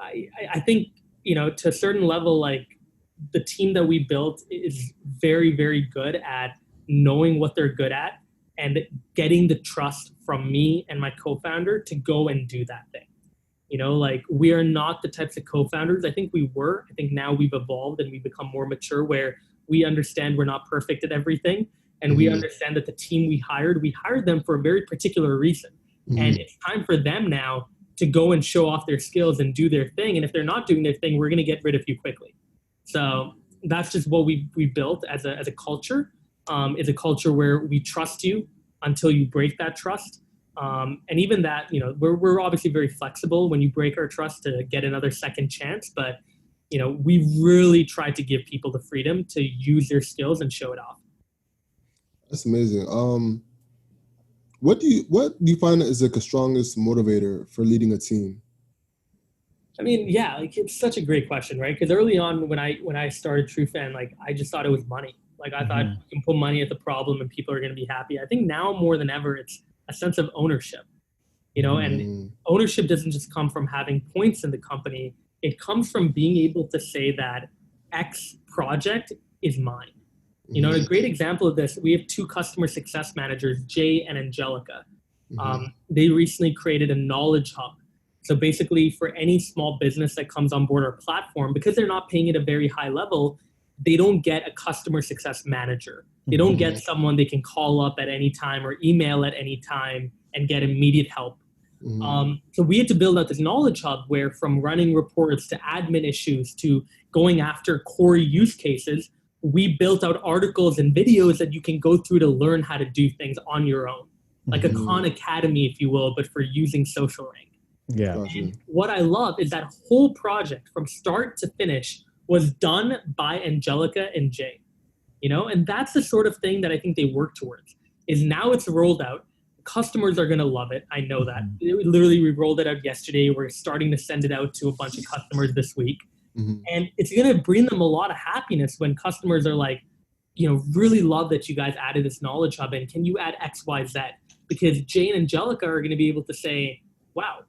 I think, to a certain level, like the team that we built is very, very good at knowing what they're good at and getting the trust from me and my co-founder to go and do that thing. Like we are not the types of co-founders. I think we were. I think now we've evolved and we've become more mature where we understand we're not perfect at everything. And we understand that the team we hired them for a very particular reason. And it's time for them now to go and show off their skills and do their thing. And if they're not doing their thing, we're going to get rid of you quickly. So that's just what we built as a culture. Is a culture where we trust you until you break that trust. And even that, we're obviously very flexible when you break our trust to get another second chance. But, we really try to give people the freedom to use their skills and show it off. That's amazing. What do you find is like the strongest motivator for leading a team? I mean, yeah, like it's such a great question, right? Because early on when I started Trufan, like I just thought it was money. Like I thought you can put money at the problem and people are going to be happy. I think now more than ever, it's a sense of ownership, and ownership doesn't just come from having points in the company. It comes from being able to say that X project is mine. A great example of this, we have 2 customer success managers, Jay and Angelica. They recently created a knowledge hub. So basically for any small business that comes on board our platform, because they're not paying at a very high level, they don't get a customer success manager. They don't get someone they can call up at any time or email at any time and get immediate help. So we had to build out this knowledge hub where from running reports to admin issues to going after core use cases, we built out articles and videos that you can go through to learn how to do things on your own. Like a Khan Academy, if you will, but for using social rank. Yeah. And what I love is that whole project from start to finish was done by Angelica and Jay. And that's the sort of thing that I think they work towards, is now it's rolled out. Customers are going to love it. I know that. Literally, we rolled it out yesterday. We're starting to send it out to a bunch of customers this week. And it's going to bring them a lot of happiness when customers are like, really love that you guys added this knowledge hub. And can you add X, Y, Z? Because Jay and Angelica are going to be able to say, wow,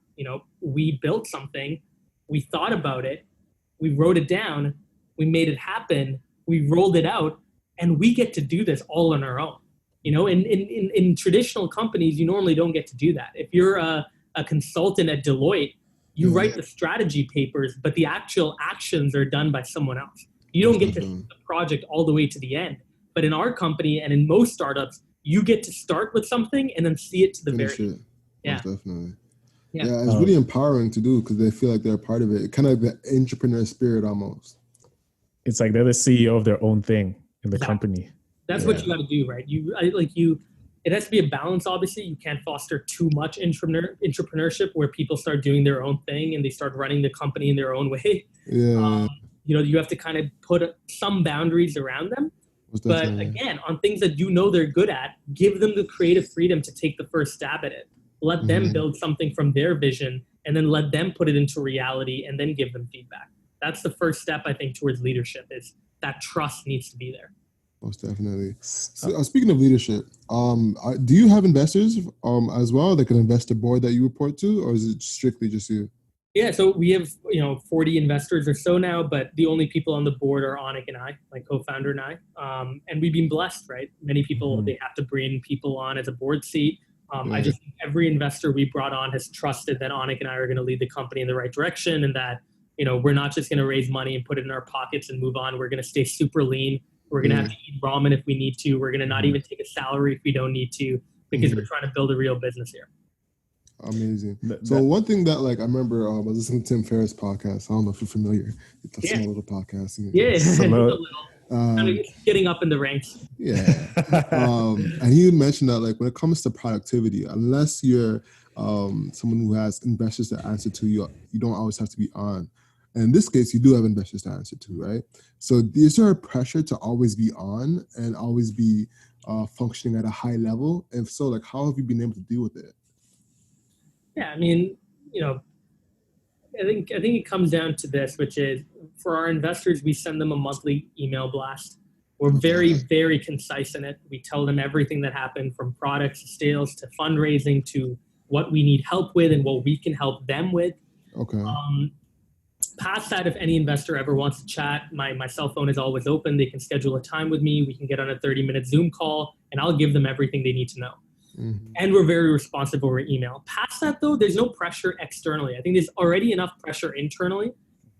we built something. We thought about it. We wrote it down. We made it happen. We rolled it out. And we get to do this all on our own. In traditional companies, you normally don't get to do that. If you're a consultant at Deloitte, you write the strategy papers, but the actual actions are done by someone else. You don't get to see the project all the way to the end. But in our company and in most startups, you get to start with something and then see it to the very end. Yeah, definitely. Yeah, it's really empowering to do because they feel like they're a part of it. Kind of the entrepreneur spirit almost. It's like they're the CEO of their own thing in the company. That's what you got to do, right? It has to be a balance, obviously. You can't foster too much entrepreneurship where people start doing their own thing and they start running the company in their own way. Yeah. You have to kind of put some boundaries around them. But again, on things that they're good at, give them the creative freedom to take the first stab at it. Let them build something from their vision and then let them put it into reality and then give them feedback. That's the first step, I think, towards leadership is that trust needs to be there. Most definitely. So, speaking of leadership, do you have investors as well, like an investor board that you report to, or is it strictly just you? Yeah, so we have 40 investors or so now, but the only people on the board are Anik and I, my co-founder and I, and we've been blessed, right? Many people they have to bring people on as a board seat. I just think every investor we brought on has trusted that Anik and I are going to lead the company in the right direction, and that we're not just going to raise money and put it in our pockets and move on. We're going to stay super lean. We're going to have to eat ramen if we need to. We're going to not even take a salary if we don't need to, because we're trying to build a real business here. Amazing. So one thing that I remember, I was listening to Tim Ferriss' podcast. I don't know if you're familiar. It's a small little podcast. Kind of getting up in the ranks. Yeah. And he mentioned that when it comes to productivity, unless you're someone who has investors to answer to, you don't always have to be on. And in this case, you do have investors to answer to, right? So is there a pressure to always be on and always be functioning at a high level? If so, how have you been able to deal with it? Yeah, I mean, I think it comes down to this, which is for our investors, we send them a monthly email blast. We're very, very concise in it. We tell them everything that happened, from products to sales to fundraising to what we need help with and what we can help them with. Okay. Past that, if any investor ever wants to chat, my cell phone is always open. They can schedule a time with me. We can get on a 30-minute Zoom call, and I'll give them everything they need to know. And we're very responsive over email. Past that, though, there's no pressure externally. I think there's already enough pressure internally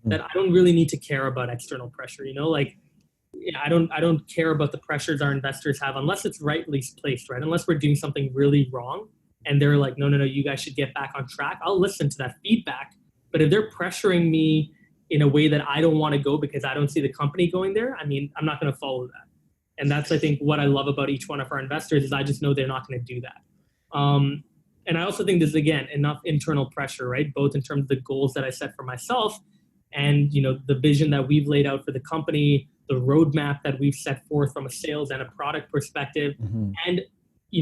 that I don't really need to care about external pressure. I don't care about the pressures our investors have unless it's rightly placed, right? Unless we're doing something really wrong and they're like, no, you guys should get back on track. I'll listen to that feedback. But if they're pressuring me in a way that I don't want to go because I don't see the company going there, I'm not going to follow that. And that's, I think, what I love about each one of our investors is I just know they're not going to do that. And I also think there's, again, enough internal pressure, right? Both in terms of the goals that I set for myself and, the vision that we've laid out for the company, the roadmap that we've set forth from a sales and a product perspective, and,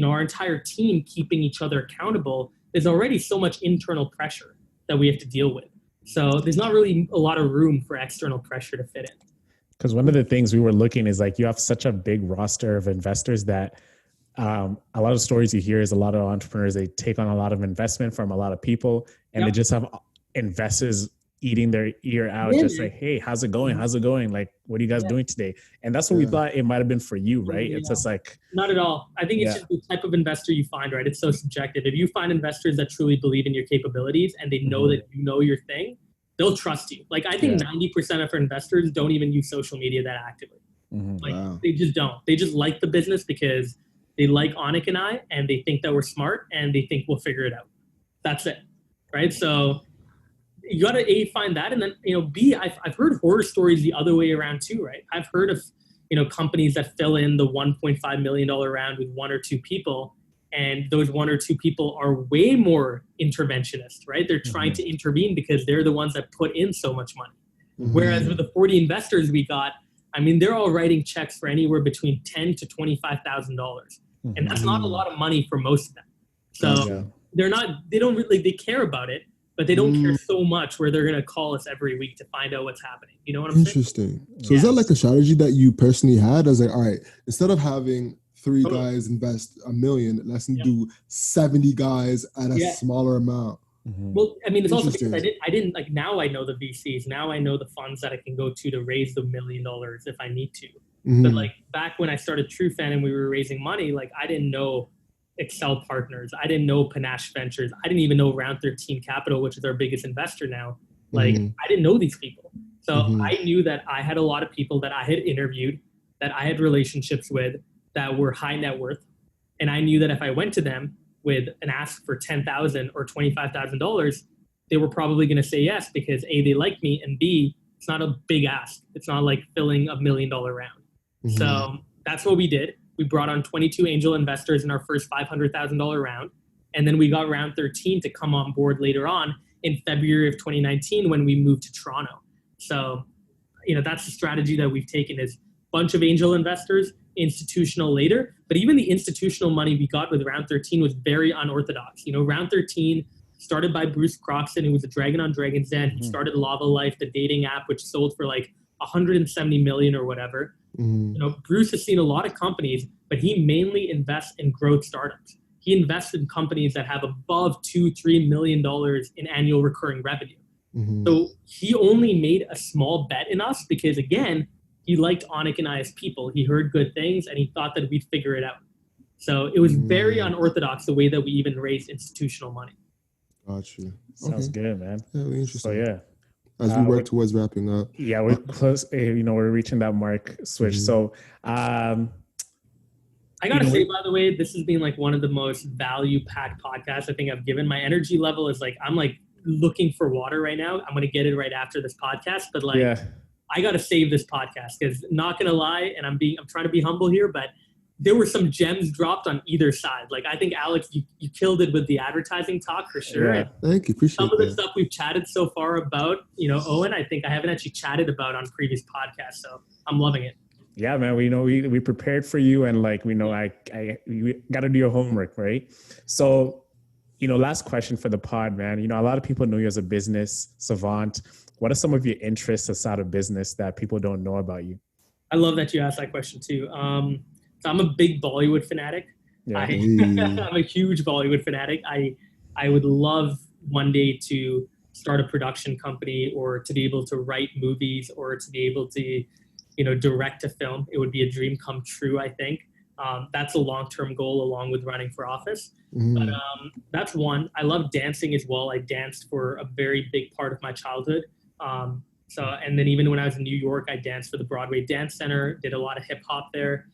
our entire team keeping each other accountable. There's already so much internal pressure that we have to deal with. So there's not really a lot of room for external pressure to fit in. Because one of the things we were looking is you have such a big roster of investors that a lot of stories you hear is a lot of entrepreneurs, they take on a lot of investment from a lot of people and they just have investors eating their ear out, just hey, how's it going? How's it going? What are you guys doing today? And that's what we thought it might've been for you, right? It's just not at all. I think it's just the type of investor you find, right? It's so subjective. If you find investors that truly believe in your capabilities and they know that you know your thing, they'll trust you. I think 90% of our investors don't even use social media that actively. They just don't. They just like the business because they like Anik and I, and they think that we're smart and they think we'll figure it out. That's it, right? So you got to find that, and then B, I've heard horror stories the other way around too, right? I've heard of companies that fill in the $1.5 million round with one or two people. And those one or two people are way more interventionist, right? They're trying to intervene because they're the ones that put in so much money. Whereas with the 40 investors we got, they're all writing checks for anywhere between $10,000 to $25,000. And that's not a lot of money for most of them. So they care about it, but they don't care so much where they're going to call us every week to find out what's happening. You know what I'm saying? Interesting. So is that a strategy that you personally had? I was all right, instead of having 3 guys invest $1 million, let's do 70 guys at a smaller amount. Well, it's also because I didn't now I know the VCs. Now I know the funds that I can go to raise the $1 million if I need to. But back when I started Trufan and we were raising money, I didn't know Excel Partners. I didn't know Panache Ventures. I didn't even know Round 13 Capital, which is our biggest investor now. I didn't know these people. So I knew that I had a lot of people that I had interviewed, that I had relationships with, that were high net worth. And I knew that if I went to them with an ask for $10,000 or $25,000, they were probably going to say yes because A, they like me, and B, it's not a big ask. It's not like filling $1 million round. So that's what we did. We brought on 22 angel investors in our first $500,000 round. And then we got round 13 to come on board later on in February of 2019 when we moved to Toronto. So, that's the strategy that we've taken, is bunch of angel investors, institutional later, but even the institutional money we got with round 13 was very unorthodox. Round 13 started by Bruce Croxton, who was a dragon on Dragon's Den. He started Lava Life, the dating app, which sold for 170 million or whatever. Bruce has seen a lot of companies, but he mainly invests in growth startups. He invests in companies that have above $2-3 million in annual recurring revenue. So he only made a small bet in us because, again, he liked Onik and I as people. He heard good things and he thought that we'd figure it out. So it was very unorthodox the way that we even raised institutional money. Gotcha. Sounds good, man. Yeah, really interesting. So as we work towards wrapping up. Yeah, we're close. We're reaching that mark, Swish. So I gotta say, by the way, this has been like one of the most value-packed podcasts I think I've given. My energy level is like, I'm like looking for water right now. I'm gonna get it right after this podcast, but like, I gotta save this podcast because, not gonna lie, and I'm trying to be humble here, but there were some gems dropped on either side. Like, I think, Alex, you killed it with the advertising talk for sure. Yeah. Thank you. Appreciate some of the stuff we've chatted so far about, Owen, I think I haven't actually chatted about on previous podcasts, so I'm loving it. Yeah, man. We prepared for you, and like we know, we got to do your homework, right? So, last question for the pod, man. A lot of people know you as a business savant. What are some of your interests outside of business that people don't know about you? I love that you asked that question too. So I'm a big Bollywood fanatic. Yeah. I'm a huge Bollywood fanatic. I would love one day to start a production company, or to be able to write movies, or to be able to direct a film. It would be a dream come true, I think. That's a long-term goal along with running for office. But that's one. I love dancing as well. I danced for a very big part of my childhood. And then even when I was in New York, I danced for the Broadway Dance Center, did a lot of hip hop there.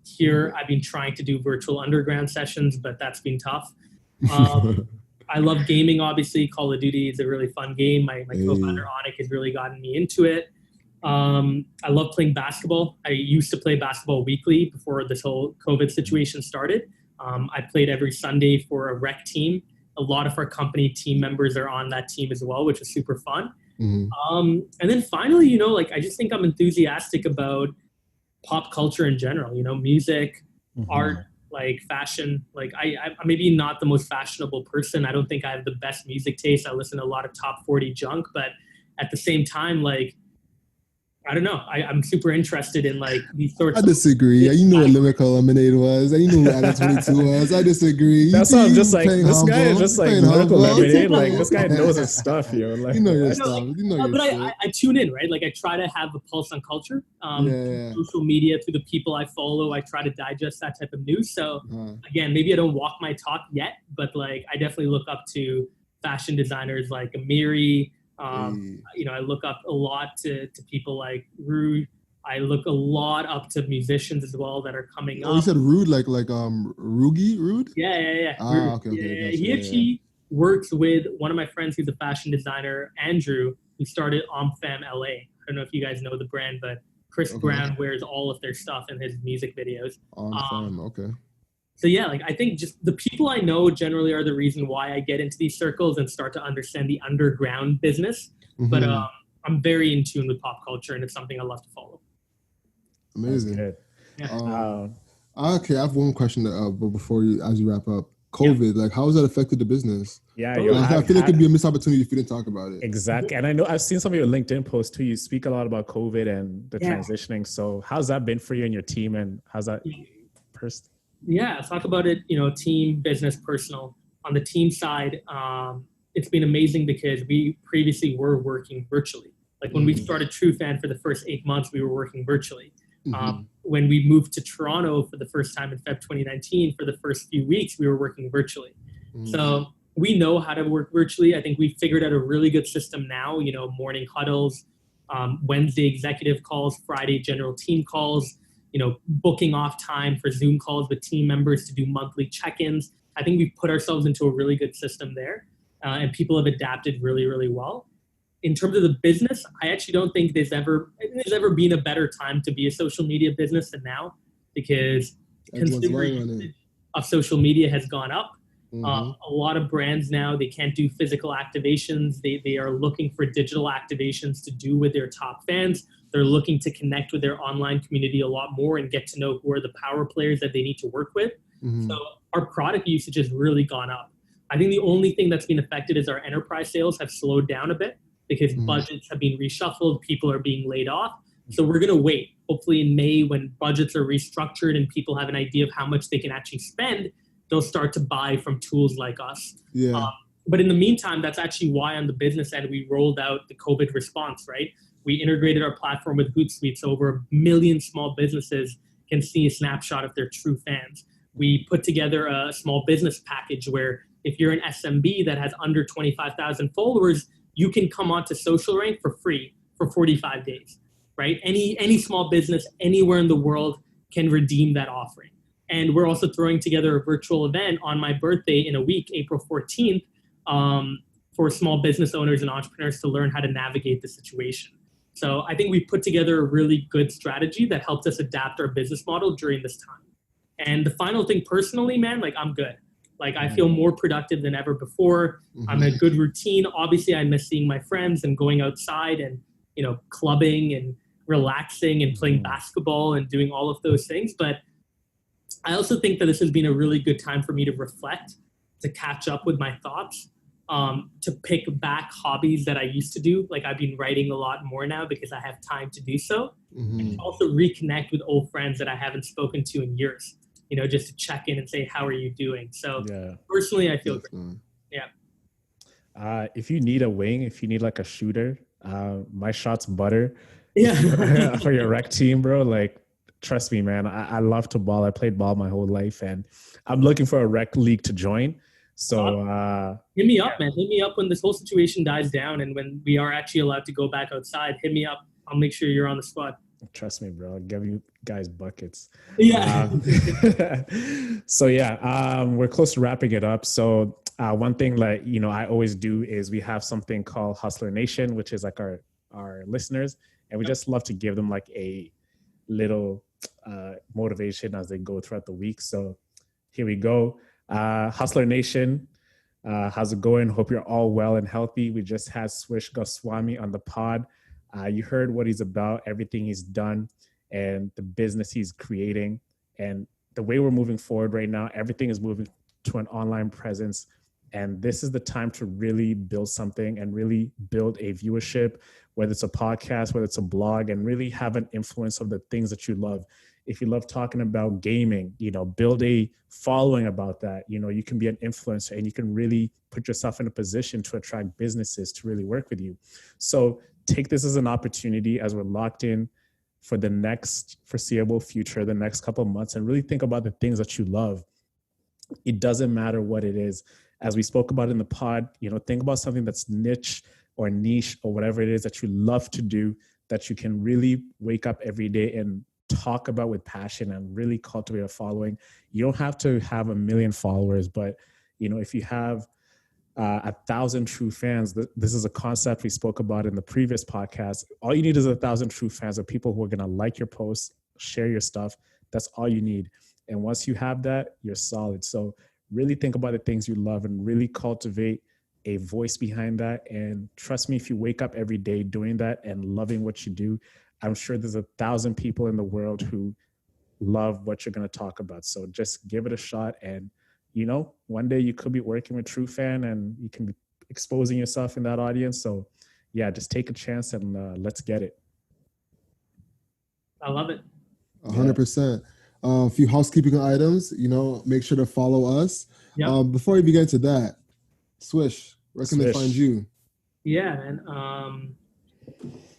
Here, I've been trying to do virtual underground sessions, but that's been tough. I love gaming, obviously. Call of Duty is a really fun game. My co-founder, Onik, has really gotten me into it. I love playing basketball. I used to play basketball weekly before this whole COVID situation started. I played every Sunday for a rec team. A lot of our company team members are on that team as well, which was super fun. And then finally, I just think I'm enthusiastic about pop culture in general, music, art, like fashion. Like I'm maybe not the most fashionable person. I don't think I have the best music taste. I listen to a lot of top 40 junk, but at the same time, like, I don't know. I'm super interested in like these sorts. I disagree. You know what Lyrical Lemonade was. You know what Alex 22 was. I disagree. That's why I'm just like, this guy is just like Lyrical Lemonade. Like, this guy knows his stuff, yo. Like, you know your stuff. But I tune in, right? Like, I try to have a pulse on culture. Social media, through the people I follow, I try to digest that type of news. So again, maybe I don't walk my talk yet, but like, I definitely look up to fashion designers like Amiri. I look up a lot to people like Rude. I look a lot up to musicians as well that are coming up. You said Rude, like Rugi? Rude? Yeah. Okay. Gotcha. He actually works with one of my friends who's a fashion designer, Andrew, who started OmFam LA. I don't know if you guys know the brand, but Chris Brown wears all of their stuff in his music videos. OmFam, okay. So yeah, like I think just the people I know generally are the reason why I get into these circles and start to understand the underground business. But I'm very in tune with pop culture, and it's something I love to follow. Amazing. Yeah. Okay, I have one question but as you wrap up. COVID, like how has that affected the business? Yeah, I feel like it could be a missed opportunity if you didn't talk about it. Exactly. And I know I've seen some of your LinkedIn posts too. You speak a lot about COVID and the transitioning. So how's that been for you and your team, and how's that Yeah, talk about it, team, business, personal. On the team side, it's been amazing because we previously were working virtually. Like when we started Trufan for the first 8 months, we were working virtually. When we moved to Toronto for the first time in Feb 2019, for the first few weeks, we were working virtually. So we know how to work virtually. I think we figured out a really good system now, morning huddles, Wednesday executive calls, Friday general team calls, booking off time for Zoom calls with team members to do monthly check-ins. I think we've put ourselves into a really good system there, and people have adapted really, really well. In terms of the business, I actually don't think there's ever been a better time to be a social media business than now, because consumer usage of social media has gone up. A lot of brands now, they can't do physical activations. They are looking for digital activations to do with their top fans. They're looking to connect with their online community a lot more and get to know who are the power players that they need to work with. So our product usage has really gone up. I think the only thing that's been affected is our enterprise sales have slowed down a bit because budgets have been reshuffled. People are being laid off. So we're going to wait. Hopefully in May, when budgets are restructured and people have an idea of how much they can actually spend, they'll start to buy from tools like us. But in the meantime, that's actually why on the business end, we rolled out the COVID response, right? We integrated our platform with Hootsuite, so over 1 million small businesses can see a snapshot of their true fans. We put together a small business package where if you're an SMB that has under 25,000 followers, you can come onto SocialRank for free for 45 days, right? Any small business anywhere in the world can redeem that offering. And we're also throwing together a virtual event on my birthday in a week, April 14th, for small business owners and entrepreneurs to learn how to navigate the situation. So I think we put together a really good strategy that helped us adapt our business model during this time. And the final thing personally, man, like I'm good. Like I feel more productive than ever before. I'm in a good routine. Obviously I miss seeing my friends and going outside and, you know, clubbing and relaxing and playing basketball and doing all of those things. But I also think that this has been a really good time for me to reflect, to catch up with my thoughts, to pick back hobbies that I used to do. Like I've been writing a lot more now because I have time to do so. And also reconnect with old friends that I haven't spoken to in years, you know, just to check in and say, how are you doing? So personally, I feel great. Yeah. If you need a wing, if you need like a shooter, my shot's butter. Yeah. For your rec team, bro. Like, trust me, man. I love to ball. I played ball my whole life, and I'm looking for a rec league to join. So hit me up, man. Hit me up when this whole situation dies down and when we are actually allowed to go back outside. Hit me up. I'll make sure you're on the squad. Trust me, bro. I'll give you guys buckets. Yeah. So yeah, we're close to wrapping it up. So one thing like, you know, I always do is we have something called Hustler Nation, which is like our listeners. And we just love to give them like a little motivation as they go throughout the week. So here we go. Hustler Nation, how's it going? Hope you're all well and healthy. We just had Swish Goswami on the pod. You heard what he's about, everything he's done, and the business he's creating. And the way we're moving forward right now, everything is moving to an online presence. And this is the time to really build something and really build a viewership, whether it's a podcast, whether it's a blog, and really have an influence of the things that you love. If you love talking about gaming, you know, build a following about that. You know, you can be an influencer and you can really put yourself in a position to attract businesses to really work with you. So take this as an opportunity as we're locked in for the next foreseeable future, the next couple of months, and really think about the things that you love. It doesn't matter what it is. As we spoke about in the pod, you know, think about something that's niche or niche or whatever it is that you love to do, that you can really wake up every day and talk about with passion and really cultivate a following. You don't have to have 1 million followers, but, you know, if you have 1,000 true fans, this is a concept we spoke about in the previous podcast. All you need is 1,000 true fans of people who are going to like your posts, share your stuff. That's all you need. And once you have that, you're solid. So really think about the things you love and really cultivate a voice behind that. And trust me, if you wake up every day doing that and loving what you do, I'm sure there's 1,000 people in the world who love what you're going to talk about. So just give it a shot. And, you know, one day you could be working with Trufan and you can be exposing yourself in that audience. So yeah, just take a chance and let's get it. I love it. 100%. A few housekeeping items, you know, make sure to follow us. Yep. Before we begin to that, Swish, where can they find you? Yeah, and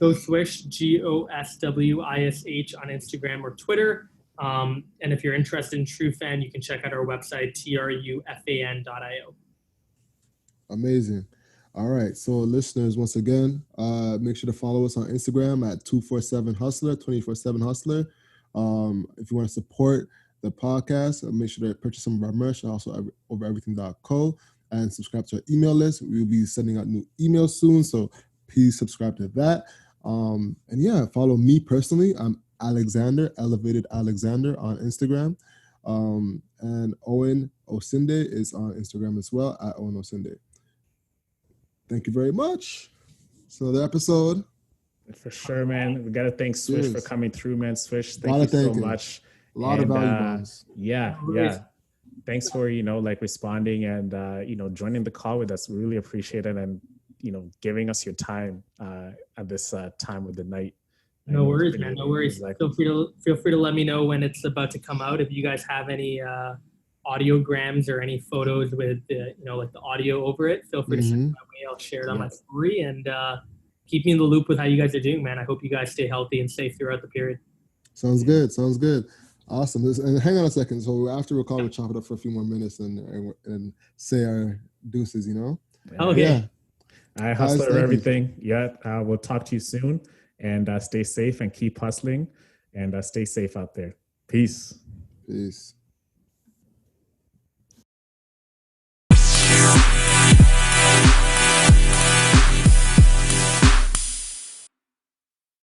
go Swish, GOSWISH on Instagram or Twitter. And if you're interested in Trufan, you can check out our website, trufan.io. Amazing. All right. So listeners, once again, make sure to follow us on Instagram at 247Hustler, 24/7Hustler. If you want to support the podcast, make sure to purchase some of our merch and also overeverything.co and subscribe to our email list. We will be sending out new emails soon. So please subscribe to that. And yeah, follow me personally. I'm Alexander, Elevated Alexander on Instagram. And Owen Osinde is on Instagram as well at Owen Osinde. Thank you very much. So the episode. For sure, man. We got to thank Swish for coming through, man. Swish, thank you so much. A lot of value bombs. Yeah. Thanks for, you know, like responding and, you know, joining the call with us. We really appreciate it. And, you know, giving us your time at this time of the night. No worries, man. No worries. Exactly. Feel free to let me know when it's about to come out. If you guys have any audiograms or any photos with like the audio over it, feel free to send it my way. I'll share it on my story, and keep me in the loop with how you guys are doing, man. I hope you guys stay healthy and safe throughout the period. Sounds good. Awesome. And hang on a second. So after we'll call, we'll chop it up for a few more minutes and say our deuces, Okay. Yeah. All right, hustler, everything. Yeah. We'll talk to you soon, and stay safe and keep hustling, and stay safe out there. Peace. Peace.